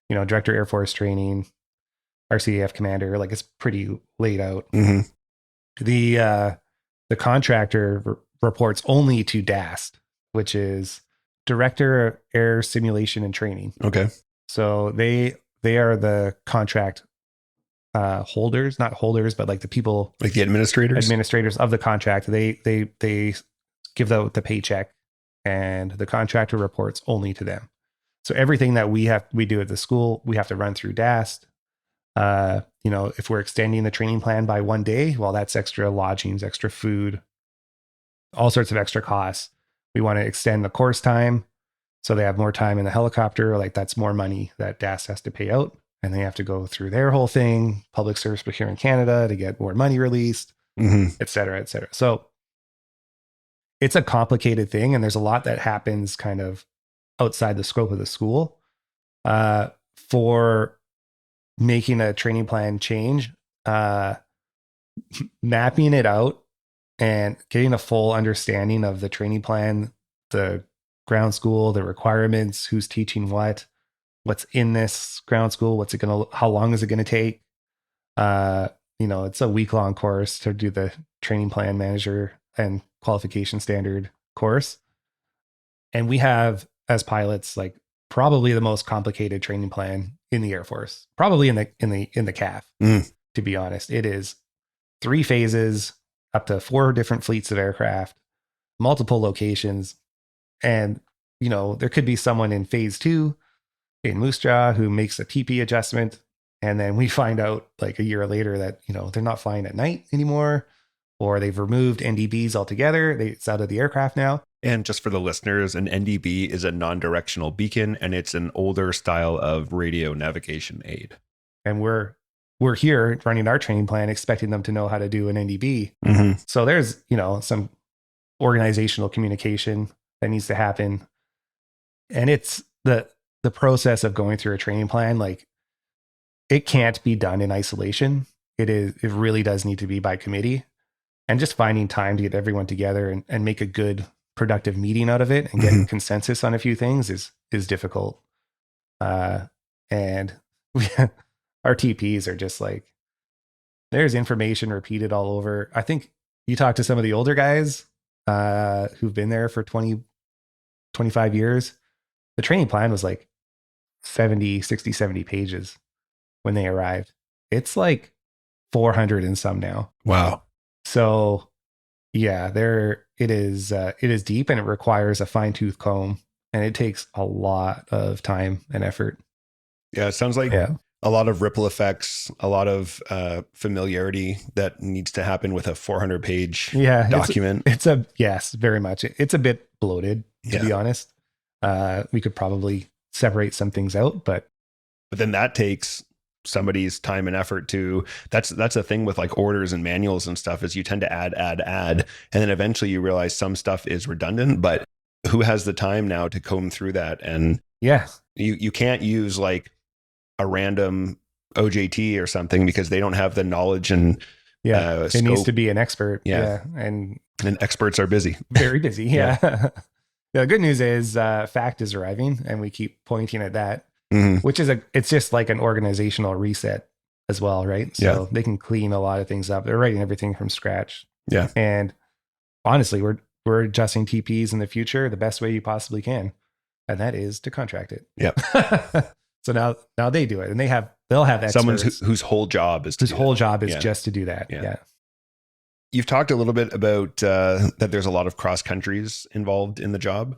director Air Force training, RCAF commander. Like it's pretty laid out. The contractor reports only to DAST, which is Director of Air Simulation and Training. Okay. So they are the contract holders, not holders, but like the people, like the administrators of the contract. They give out the paycheck, and the contractor reports only to them. So everything that we do at the school, we have to run through DAST. If we're extending the training plan by 1 day, well, that's extra lodgings, extra food, all sorts of extra costs. We want to extend the course time so they have more time in the helicopter. Like that's more money that DAST has to pay out, and they have to go through their whole thing, public service procurement in Canada, to get more money released, et cetera, et cetera. So it's a complicated thing, and there's a lot that happens kind of outside the scope of the school for making a training plan change, mapping it out and getting a full understanding of the training plan, the ground school, the requirements, who's teaching what's in this ground school, how long is it going to take? It's a week-long course to do the training plan manager and qualification standard course. And we have, as pilots, like probably the most complicated training plan in the Air Force, probably in the CAF. To be honest, it is 3 phases, up to 4 different fleets of aircraft, multiple locations. And, there could be someone in phase 2 in Moose Jaw who makes a TP adjustment. And then we find out like a year later that, they're not flying at night anymore, or they've removed NDBs altogether. It's out of the aircraft now. And just for the listeners, an NDB is a non-directional beacon, and it's an older style of radio navigation aid. And we're here running our training plan, expecting them to know how to do an NDB. Mm-hmm. So there's, some organizational communication that needs to happen. And it's the process of going through a training plan. Like, it can't be done in isolation. It really does need to be by committee, and just finding time to get everyone together and make a good, productive meeting out of it and get consensus on a few things is difficult. And our TPs are just like, there's information repeated all over. I think you talk to some of the older guys who've been there for 20, 25 years. The training plan was like 70, 60, 70 pages when they arrived. It's like 400 and some now. Wow. So yeah, it is deep, and it requires a fine-tooth comb, and it takes a lot of time and effort. Yeah, it sounds like a lot of ripple effects, a lot of familiarity that needs to happen with a 400-page document. Yes, very much. It's a bit bloated, to be honest. We could probably separate some things out, but then that takes somebody's time and effort to. That's the thing with like orders and manuals and stuff, is you tend to add, and then eventually you realize some stuff is redundant, but who has the time now to comb through that? And you can't use like a random OJT or something, because they don't have the knowledge and it needs to be an expert. And experts are busy, very busy. The good news is FACT is arriving, and we keep pointing at that, which is it's just like an organizational reset as well, right? So they can clean a lot of things up. They're writing everything from scratch. And honestly, we're adjusting TPs in the future the best way you possibly can, and that is to contract it. So now they do it, and they'll have experts. Someone whose whole job is just to do that. You've talked a little bit about that there's a lot of cross countries involved in the job.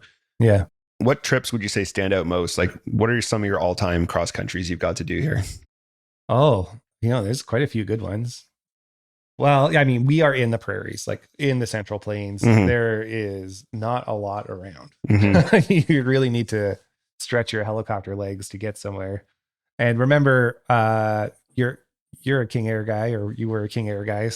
What trips would you say stand out most? Like, what are some of your all-time cross countries you've got to do here? Oh, there's quite a few good ones. Well, I mean, we are in the prairies, like in the Central Plains. There is not a lot around. You really need to stretch your helicopter legs to get somewhere. And remember, you're a King Air guy, or you were a King Air guy,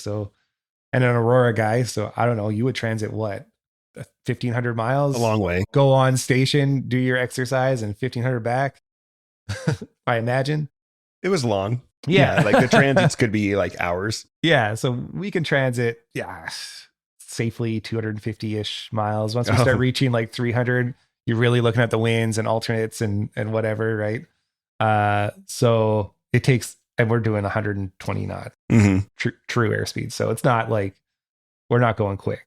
and an Aurora guy. So I don't know, you would transit what, 1,500 miles? A long way. Go on station, do your exercise, and 1,500 back. I imagine. It was long. Like the transits could be like hours. So we can transit safely 250-ish miles. Once we start reaching like 300, you're really looking at the winds and alternates and whatever, right? So it takes, and we're doing 120 knot true airspeed. So it's not like we're not going quick.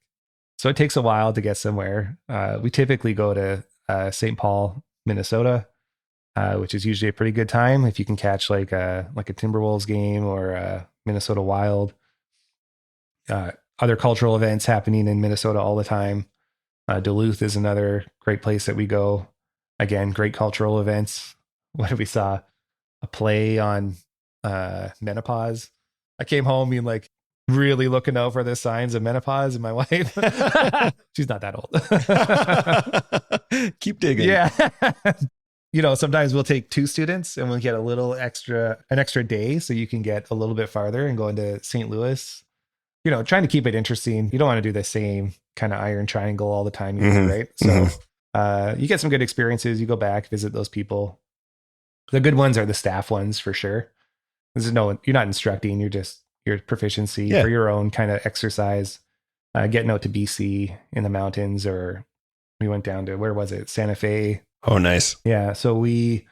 So it takes a while to get somewhere. We typically go to St. Paul, Minnesota, which is usually a pretty good time if you can catch like a Timberwolves game or a Minnesota Wild. Other cultural events happening in Minnesota all the time. Duluth is another great place that we go. Again, great cultural events. What did we saw? A play on menopause. I came home being like really looking out for the signs of menopause in my wife. She's not that old. Keep digging. Sometimes we'll take 2 students and we'll get an extra day, so you can get a little bit farther and go into St. Louis. Trying to keep it interesting. You don't want to do the same kind of iron triangle all the time either, right? So you get some good experiences. You go back, visit those people. The good ones are the staff ones for sure. You're not instructing. You're just your proficiency for your own kind of exercise. Getting out to BC in the mountains, or we went down to, where was it? Santa Fe. Oh, nice. Yeah. So me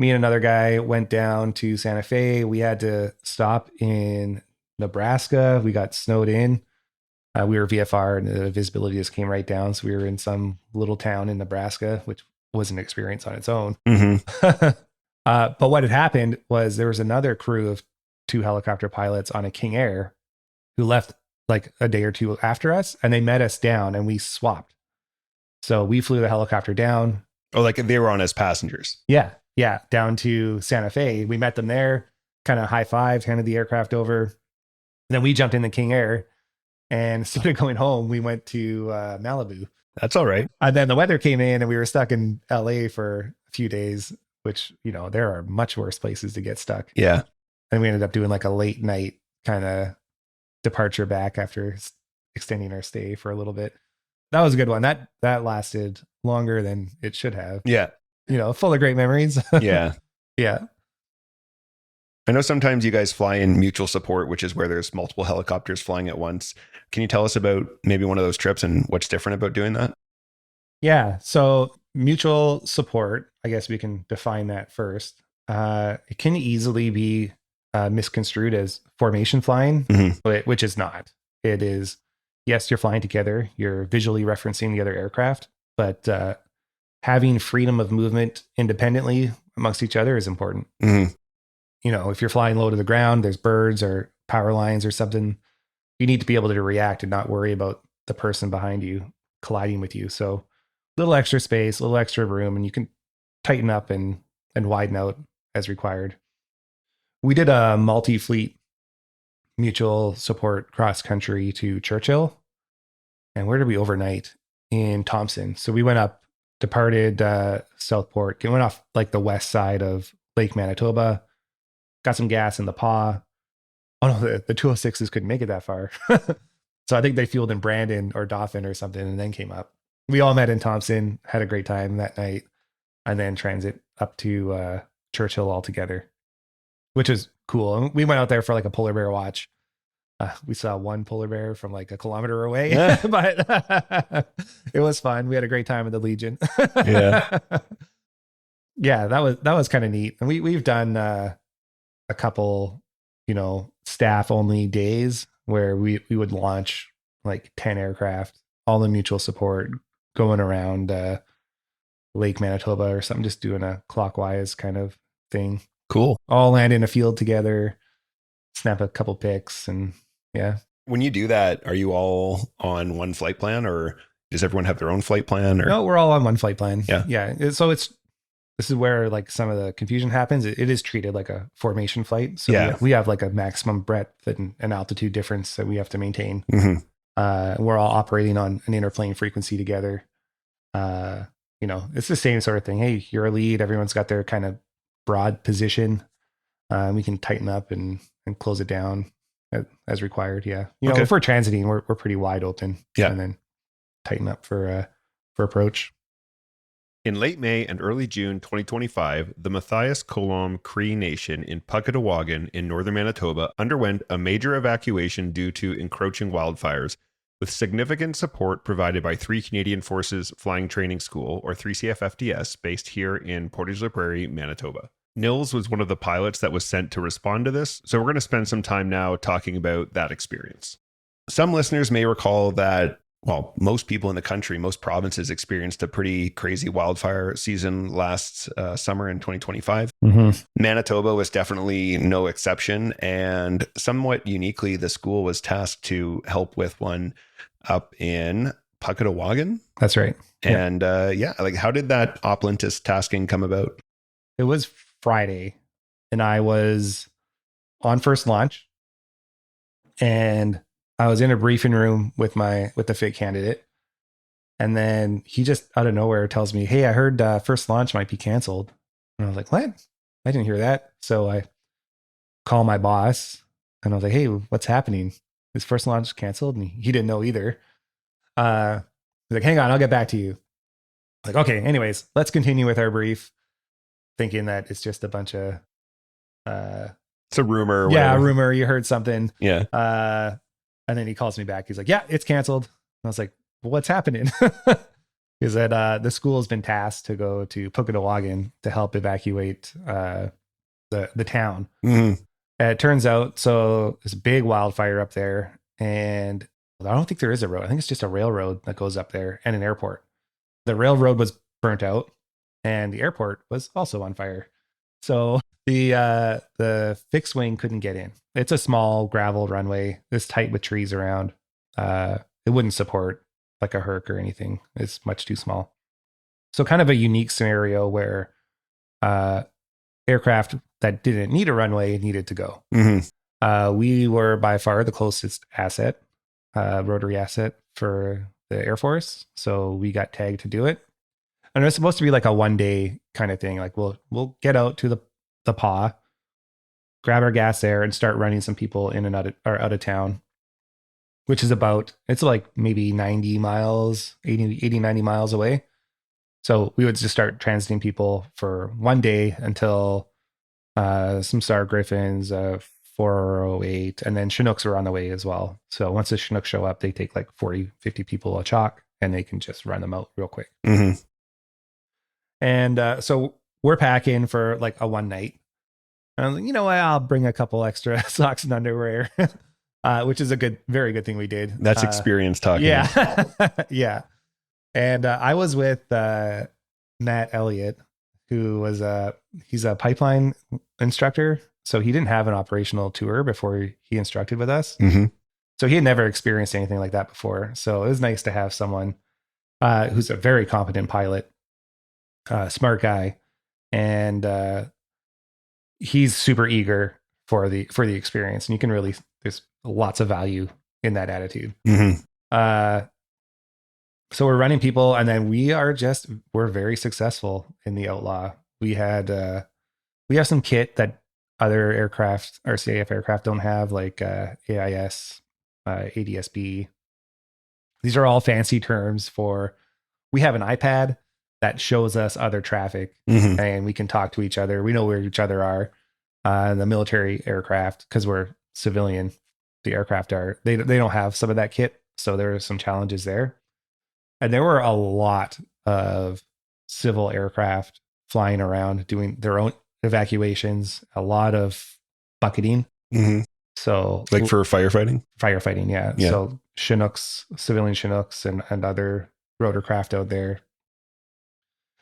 and another guy went down to Santa Fe. We had to stop in Nebraska. We got snowed in. We were VFR, and the visibility just came right down. So we were in some little town in Nebraska, which was an experience on its own. But what had happened was there was another crew of 2 helicopter pilots on a King Air who left like a day or two after us, and they met us down and we swapped. So we flew the helicopter down. Oh, like they were on as passengers. Yeah. Yeah. Down to Santa Fe. We met them there, kind of high fived, handed the aircraft over. And then we jumped in the King Air, and instead of going home, we went to Malibu. That's all right. And then the weather came in and we were stuck in LA for a few days, which, you know, there are much worse places to get stuck. Yeah. And we ended up doing like a late night kind of departure back after extending our stay for a little bit. That was a good one. That lasted longer than it should have. Yeah. You know, full of great memories. Yeah. Yeah. I know sometimes you guys fly in mutual support, which is where there's multiple helicopters flying at once. Can you tell us about maybe one of those trips and what's different about doing that? Yeah. So mutual support, I guess we can define that first. It can easily be misconstrued as formation flying, which is not. It is, yes, you're flying together, you're visually referencing the other aircraft, but having freedom of movement independently amongst each other is important. You know, if you're flying low to the ground, there's birds or power lines or something, you need to be able to react and not worry about the person behind you colliding with you. So a little extra space, a little extra room, and you can tighten up and widen out as required. We did a multi-fleet mutual support cross country to Churchill. And where did we overnight? In Thompson. So we went up, departed Southport, went off like the west side of Lake Manitoba, got some gas in the Paw. Oh no, the 206s couldn't make it that far. So I think they fueled in Brandon or Dauphin or something and then came up. We all met in Thompson, had a great time that night, and then transit up to Churchill all together, which is cool. And we went out there for like a polar bear watch. We saw one polar bear from like a kilometer away, but it was fun. We had a great time at the Legion. Yeah. Yeah, that was kind of neat. And we've done a couple, you know, staff only days where we would launch like 10 aircraft, all in mutual support, going around Lake Manitoba or something, just doing a clockwise kind of thing. Cool. All land in a field together, snap a couple pics, and yeah. When you do that, are you all on one flight plan, or does everyone have their own flight plan? Or? No, we're all on one flight plan. Yeah. Yeah. So this is where like some of the confusion happens. It is treated like a formation flight. So yeah, we have like a maximum breadth and an altitude difference that we have to maintain. We're all operating on an interplane frequency together. You know, it's the same sort of thing. Hey, you're a lead. Everyone's got their kind of broad position. We can tighten up and close it down as required. Yeah. You know, if we're transiting, we're pretty wide open. Yeah. And then tighten up for approach. In late May and early June 2025, the Matthias Coulomb Cree Nation in Puckatawagan in northern Manitoba underwent a major evacuation due to encroaching wildfires, with significant support provided by 3 Canadian Forces Flying Training School, or 3CFFTS, based here in Portage-la-Prairie, Manitoba. Niels was one of the pilots that was sent to respond to this, so we're going to spend some time now talking about that experience. Some listeners may recall that, well, most people in the country, most provinces experienced a pretty crazy wildfire season last summer in 2025. Manitoba was definitely no exception. And somewhat uniquely, the school was tasked to help with one up in Puckatawagan. That's right. And like how did that Op Lentus tasking come about? It was Friday and I was on first launch, and I was in a briefing room with the FIT candidate, and then he just out of nowhere tells me, "Hey, I heard first launch might be canceled." And I was like, "What? I didn't hear that." So I call my boss and I was like, "Hey, what's happening? Is first launch canceled?" And he didn't know either. He's like, "Hang on, I'll get back to you." I'm like, okay, anyways, let's continue with our brief, thinking that it's just a bunch of it's a rumor. Yeah, a rumor. You heard something. Yeah. And then he calls me back. He's like, "Yeah, it's canceled." And I was like, well, "What's happening?" Is that the school has been tasked to go to Puckatawagan to help evacuate the town. And it turns out, so there's a big wildfire up there, and I don't think there is a road. I think it's just a railroad that goes up there and an airport. The railroad was burnt out, and the airport was also on fire. So the fixed wing couldn't get in. It's a small gravel runway. It's tight with trees around. It wouldn't support like a Herc or anything. It's much too small. So kind of a unique scenario where aircraft that didn't need a runway needed to go. We were by far the closest asset, rotary asset for the Air Force. So we got tagged to do it. And it was supposed to be like a 1 day kind of thing. Like we'll get out to the PA, grab our gas there and start running some people in and out of town, which is it's like maybe 90 miles, 80, 90 miles away. So we would just start transiting people for 1 day until some Star Griffins, 408, and then Chinooks are on the way as well. So once the Chinooks show up, they take like 40, 50 people a chalk and they can just run them out real quick. And so we're packing for like a 1 night. And I was like, you know what? I'll bring a couple extra socks and underwear, which is very good thing we did. That's experience talking. Yeah. Yeah. And I was with Matt Elliott, who was he's a pipeline instructor. So he didn't have an operational tour before he instructed with us. So he had never experienced anything like that before. So it was nice to have someone who's a very competent pilot, smart guy, and he's super eager for the experience. And you can really, there's lots of value in that attitude. So we're running people, and then we're very successful in the Outlaw. We have some kit that other aircraft, RCAF aircraft, don't have, like AIS, ADSB. These are all fancy terms for, we have an iPad that shows us other traffic, and we can talk to each other. We know where each other are. The military aircraft, because we're civilian, the aircraft they don't have some of that kit, so there are some challenges there. And there were a lot of civil aircraft flying around doing their own evacuations, a lot of bucketing. So like for firefighting? Firefighting, yeah. So Chinooks, civilian Chinooks and other rotorcraft out there.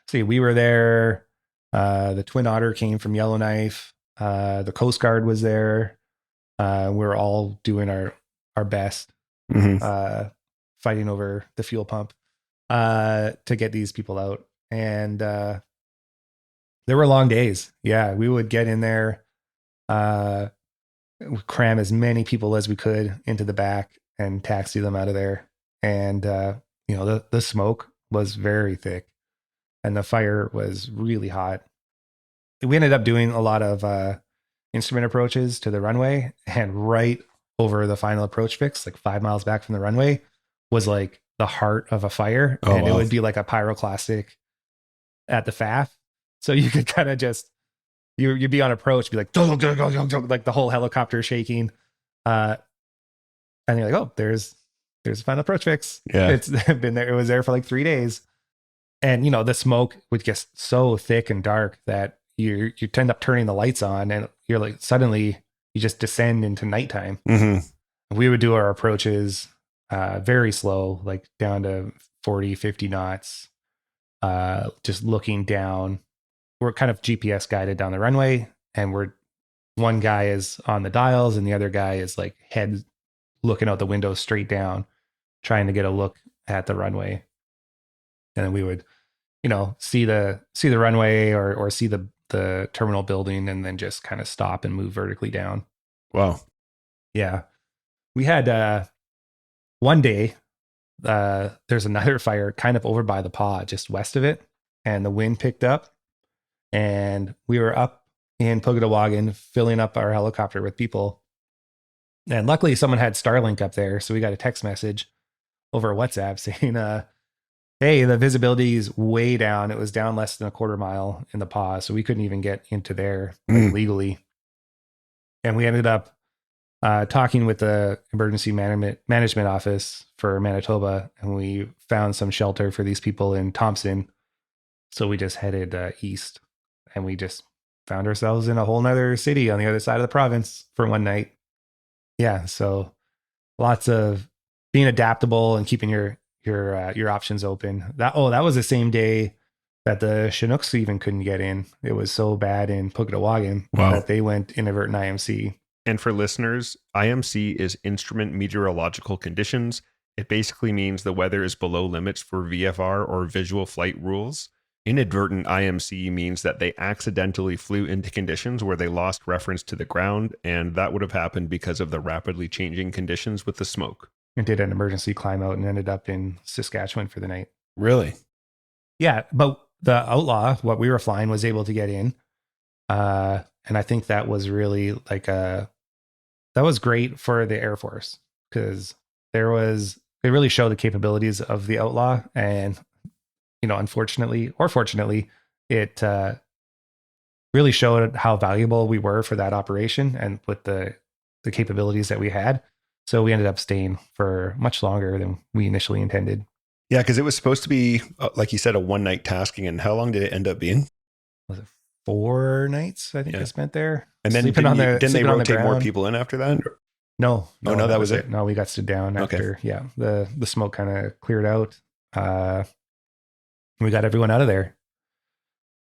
See, we were there. The Twin Otter came from Yellowknife. The Coast Guard was there. We were all doing our best, fighting over the fuel pump to get these people out. And there were long days. Yeah, we would get in there, cram as many people as we could into the back and taxi them out of there. And the smoke was very thick and the fire was really hot. We ended up doing a lot of instrument approaches to the runway, and right over the final approach fix, like 5 miles back from the runway, was like the heart of a fire. It would be like a pyroclastic at the FAF. So you could kind of just, you'd be on approach, be like, like the whole helicopter shaking. And you're like, oh, there's a final approach fix. Yeah. It's been there. It was there for like 3 days. And, the smoke would get so thick and dark that you end up turning the lights on, and you're like, suddenly you just descend into nighttime. We would do our approaches very slow, like down to 40, 50 knots, just looking down. We're kind of GPS guided down the runway, and one guy is on the dials and the other guy is like head looking out the window straight down, trying to get a look at the runway. And then we would, see the runway or see the terminal building, and then just kind of stop and move vertically down. Wow. Yeah. We had 1 day, there's another fire kind of over by the PA, just west of it, and the wind picked up, and we were up in Pugatawagan filling up our helicopter with people. And luckily someone had Starlink up there, so we got a text message over WhatsApp saying, hey, the visibility is way down. It was down less than a quarter mile in the PA, so we couldn't even get into there legally. And we ended up talking with the emergency management office for Manitoba, and we found some shelter for these people in Thompson. So we just headed east, and we just found ourselves in a whole nother city on the other side of the province for 1 night. Yeah, so lots of being adaptable and keeping your options open. That was the same day that the Chinooks even couldn't get in. It was so bad in Pukatawagan that they went inadvertent IMC. And for listeners, IMC is Instrument Meteorological Conditions. It basically means the weather is below limits for VFR or visual flight rules. Inadvertent IMC means that they accidentally flew into conditions where they lost reference to the ground, and that would have happened because of the rapidly changing conditions with the smoke. And did an emergency climb out and ended up in Saskatchewan for the night. Really? Yeah, but the Outlaw, what we were flying, was able to get in. And I think that was really like that was great for the Air Force, because it really showed the capabilities of the Outlaw. And, unfortunately or fortunately, it really showed how valuable we were for that operation and with the capabilities that we had. So we ended up staying for much longer than we initially intended. Yeah, because it was supposed to be, like you said, a one-night tasking. And how long did it end up being? Was it 4 nights? I think I spent there. And then didn't they rotate more people in after that? No. No, that was it. No, we got stood down after. Okay. Yeah, the smoke kind of cleared out. We got everyone out of there.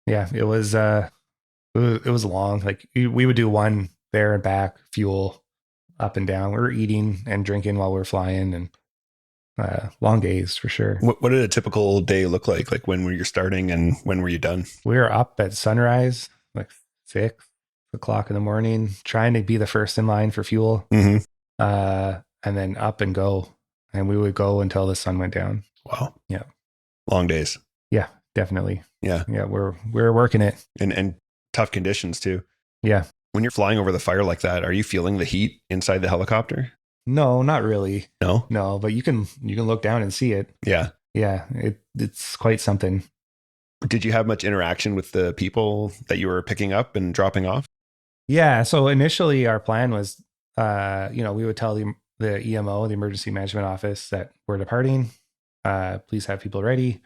Yeah, it was long. Like we would do one there and back, fuel up and down. We were eating and drinking while we were flying, and long days for sure. What did a typical day look like? Like when were you starting and when were you done? We were up at sunrise, like 6 o'clock in the morning, trying to be the first in line for fuel. Mm-hmm. And then up and go. And we would go until the sun went down. Wow. Yeah. Long days. Yeah, definitely. Yeah. Yeah. We're working it. And tough conditions too. Yeah. When you're flying over the fire like that, are you feeling the heat inside the helicopter? No, not really. No, but you can look down and see it. Yeah. Yeah. It's quite something. Did you have much interaction with the people that you were picking up and dropping off? Yeah. So initially our plan was, we would tell the EMO, the Emergency Management Office, that we're departing. Please have people ready.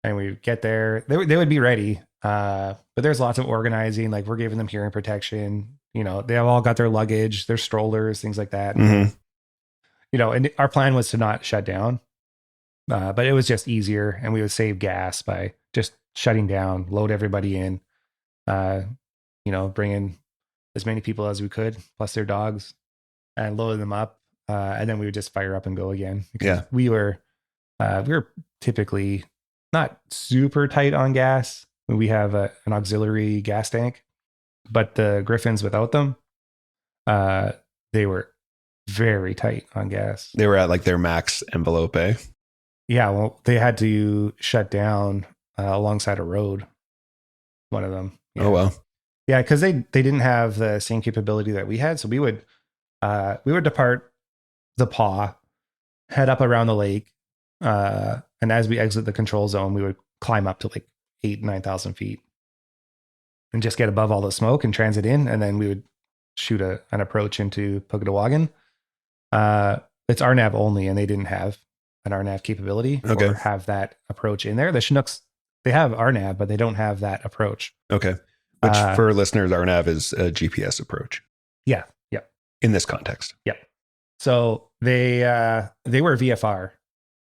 And we would get there. They would be ready. But there's lots of organizing. Like we're giving them hearing protection. They have all got their luggage, their strollers, things like that. Mm-hmm. And our plan was to not shut down. But it was just easier, and we would save gas by just shutting down, load everybody in, bring in as many people as we could, plus their dogs, and load them up. And then we would just fire up and go again. Yeah. We were typically not super tight on gas. We have an auxiliary gas tank, but the Griffins without them, they were very tight on gas. They were at like their max envelope, eh? Yeah, well, they had to shut down alongside a road. One of them. Yeah. Oh, well. Yeah, because they didn't have the same capability that we had. So we would depart the paw, head up around the lake, and as we exit the control zone, we would climb up to like 9,000 feet and just get above all the smoke and transit in, and then we would shoot an approach into Pukatawagan. It's RNAV only, and they didn't have an RNAV capability or have that approach in there. The Chinooks, they have RNAV, but they don't have that approach. Okay. Which for listeners, RNAV is a GPS approach. Yeah. Yeah. In this context. Yeah. So they were VFR.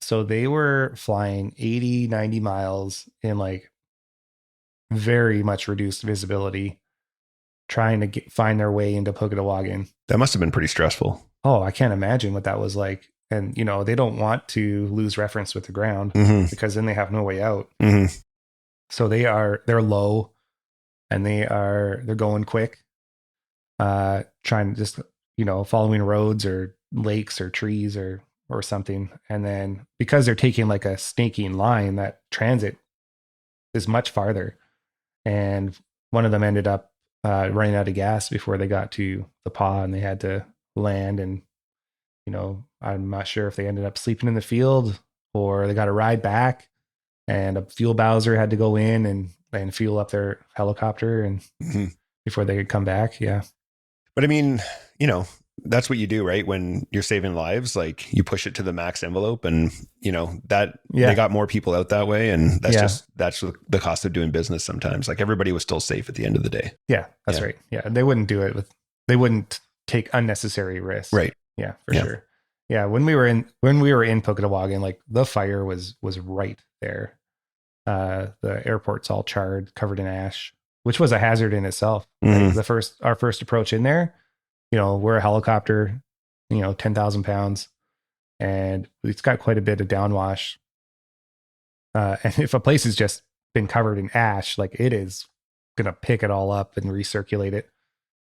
So they were flying 80, 90 miles in like very much reduced visibility, trying to find their way into Pukatawagan. That must have been pretty stressful. Oh, I can't imagine what that was like. And, they don't want to lose reference with the ground because then they have no way out. Mm-hmm. So they're low and they're going quick, trying to just, following roads or lakes or trees or something. And then because they're taking like a snaking line, that transit is much farther. And one of them ended up running out of gas before they got to the paw, and they had to land. And, I'm not sure if they ended up sleeping in the field or they got a ride back, and a fuel bowser had to go in and fuel up their helicopter and before they could come back. Yeah. But I mean, that's what you do, right? When you're saving lives, like you push it to the max envelope, and they got more people out that way. And that's the cost of doing business sometimes. Like everybody was still safe at the end of the day. Yeah, that's right. Yeah. And they wouldn't do it they wouldn't take unnecessary risks. Right. Yeah, for sure. Yeah. When we were in Pukatawagan, like the fire was right there. The airport's all charred, covered in ash, which was a hazard in itself. Mhm. Like our first approach in there, we're a helicopter, 10,000 pounds, and it's got quite a bit of downwash. And if a place has just been covered in ash, like it is going to pick it all up and recirculate it.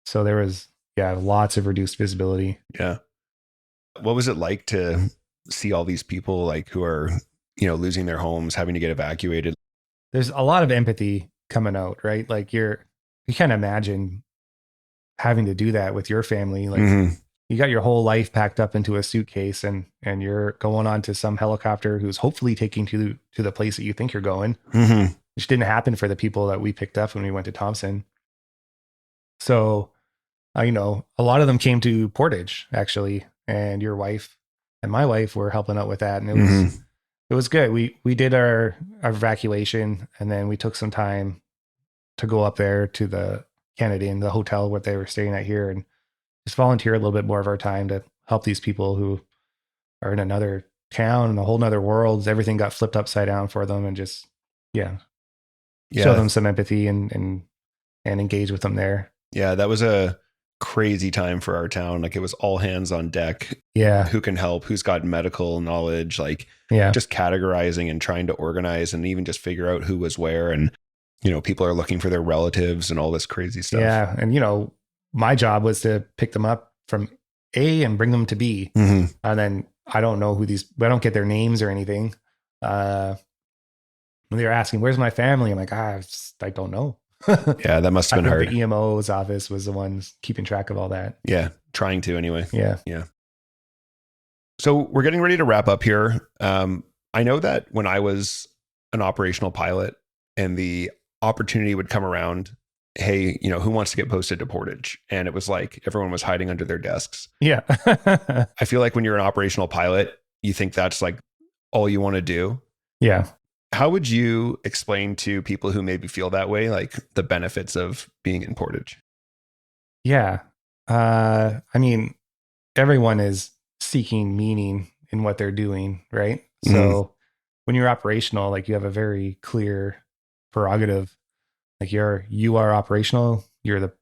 So there was, lots of reduced visibility. Yeah. What was it like to see all these people like who are, losing their homes, having to get evacuated? There's a lot of empathy coming out, right? Like you can't imagine having to do that with your family. Like you got your whole life packed up into a suitcase and you're going on to some helicopter who's hopefully taking to the place that you think you're going, which didn't happen for the people that we picked up when we went to Thompson. So, a lot of them came to Portage actually, and your wife and my wife were helping out with that. And it was good. We did our evacuation, and then we took some time to go up there to the Canadian, the hotel where they were staying at here, and just volunteer a little bit more of our time to help these people who are in another town and a whole nother world. Everything got flipped upside down for them, and just show them some empathy and engage with them there. Yeah, that was a crazy time for our town. Like it was all hands on deck. Yeah. Who can help? Who's got medical knowledge? Just categorizing and trying to organize and even just figure out who was where. And, people are looking for their relatives and all this crazy stuff. Yeah. And, my job was to pick them up from A and bring them to B. And then I don't know I don't get their names or anything. When they were asking, where's my family? I'm like, I don't know. Yeah, that must have been hard. The EMO's office was the ones keeping track of all that. Yeah, trying to anyway. Yeah. So we're getting ready to wrap up here. I know that when I was an operational pilot and the opportunity would come around, hey, who wants to get posted to Portage? And it was like everyone was hiding under their desks. Yeah. I feel like when you're an operational pilot, you think that's like all you want to do. Yeah. How would you explain to people who maybe feel that way, like the benefits of being in Portage? Yeah. Everyone is seeking meaning in what they're doing, right? So when you're operational, like you have a very clear prerogative. Like you are operational, you're the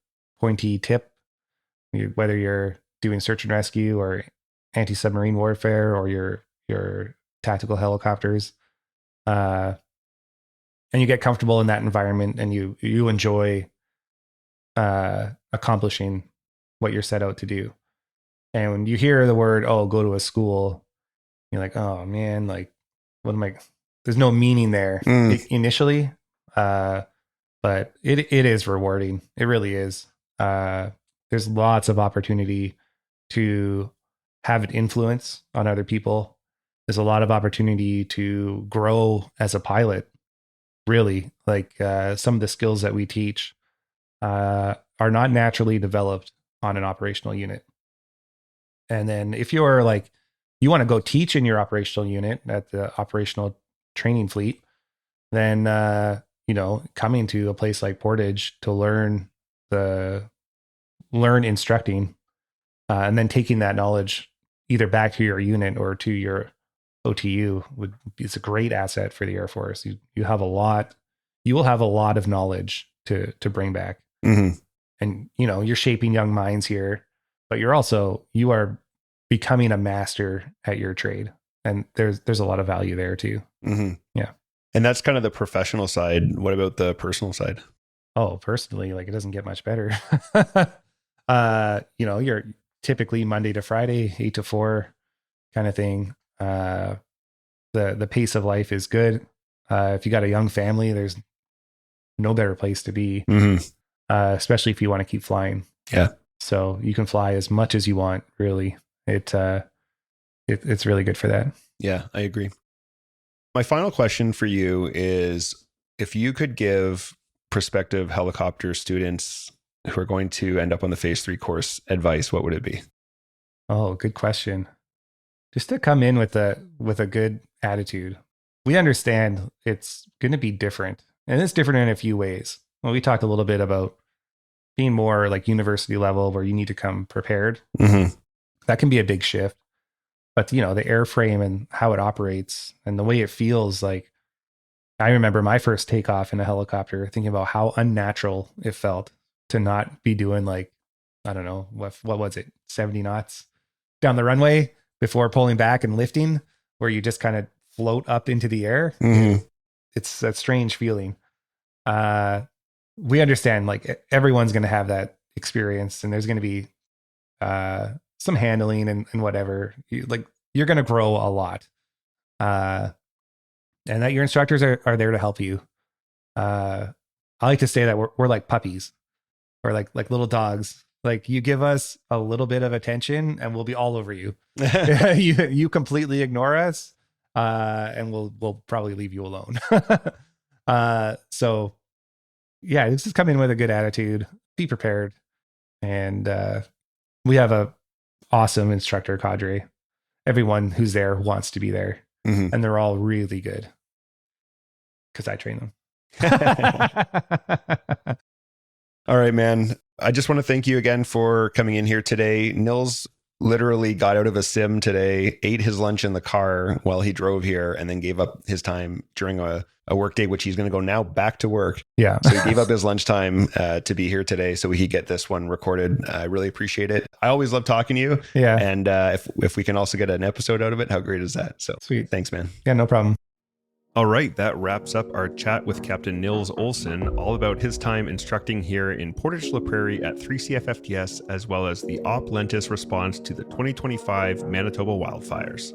pointy tip, whether you're doing search and rescue or anti-submarine warfare or your tactical helicopters. And you get comfortable in that environment and you enjoy accomplishing what you're set out to do. And when you hear the word, go to a school, you're like, oh man, like there's no meaning there initially. But it is rewarding. It really is. There's lots of opportunity to have an influence on other people. There's a lot of opportunity to grow as a pilot. Really, like some of the skills that we teach are not naturally developed on an operational unit. And then if you're like, you want to go teach in your operational unit at the operational training fleet, then, coming to a place like Portage to learn instructing, and then taking that knowledge either back to your unit or to your OTU is a great asset for the Air Force. You will have a lot of knowledge to bring back. And, you're shaping young minds here, but you are becoming a master at your trade. And there's a lot of value there too. Yeah. And that's kind of the professional side. What about the personal side? Oh, personally, like it doesn't get much better. You're typically Monday to Friday, 8 to 4 kind of thing. The pace of life is good. If you got a young family, there's no better place to be, especially if you want to keep flying. Yeah. So you can fly as much as you want, really. It's really good for that. Yeah, I agree. My final question for you is, if you could give prospective helicopter students who are going to end up on the Phase 3 course advice, what would it be? Oh, good question. Just to come in with a good attitude. We understand it's going to be different, and it's different in a few ways. Well, we talked a little bit about being more like university level where you need to come prepared. That can be a big shift. But, the airframe and how it operates and the way it feels, like I remember my first takeoff in a helicopter, thinking about how unnatural it felt to not be doing like, I don't know, what was it, 70 knots down the runway before pulling back and lifting, where you just kind of float up into the air. Mm-hmm. It's a strange feeling. We understand like everyone's going to have that experience, and there's going to be some handling and whatever. You're going to grow a lot. And that your instructors are there to help you. I like to say that we're like puppies, or like little dogs. Like, you give us a little bit of attention and we'll be all over you. You completely ignore us, and we'll probably leave you alone. So yeah, this is coming with a good attitude. Be prepared. And we have a awesome instructor cadre. Everyone who's there wants to be there. Mm-hmm. And they're all really good because I train them. All right, man. I just want to thank you again for coming in here today. Niels literally got out of a sim today, ate his lunch in the car while he drove here, and then gave up his time during a work day, which he's going to go now back to work. Yeah. So he gave up his lunchtime to be here today so we could get this one recorded. I really appreciate it. I always love talking to you. Yeah. And if we can also get an episode out of it, how great is that? So sweet. Thanks, man. Yeah, no problem. All right, that wraps up our chat with Captain Niels Olson, all about his time instructing here in Portage La Prairie at 3CFFTS, as well as the Op Lentus response to the 2025 Manitoba wildfires.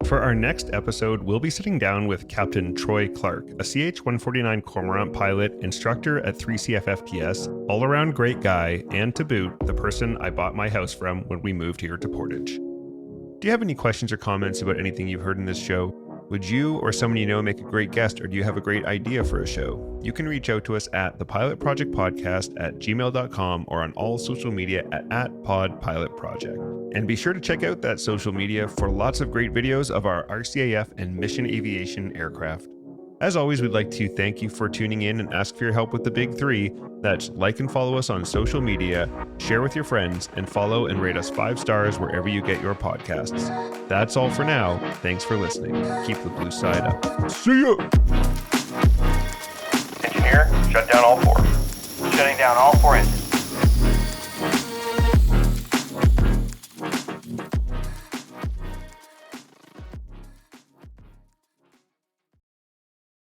For our next episode, we'll be sitting down with Captain Troy Clark, a CH-149 Cormorant pilot, instructor at 3CFFTS, all-around great guy, and to boot, the person I bought my house from when we moved here to Portage. Do you have any questions or comments about anything you've heard in this show? Would you or someone you know make a great guest, or do you have a great idea for a show? You can reach out to us at thepilotprojectpodcast@gmail.com or on all social media at @podpilotproject. And be sure to check out that social media for lots of great videos of our RCAF and mission aviation aircraft. As always, we'd like to thank you for tuning in and ask for your help with the big three. That's like and follow us on social media, share with your friends, and follow and rate us 5 stars wherever you get your podcasts. That's all for now. Thanks for listening. Keep the blue side up. See ya! Engineer, shut down all 4. Shutting down all 4 engines.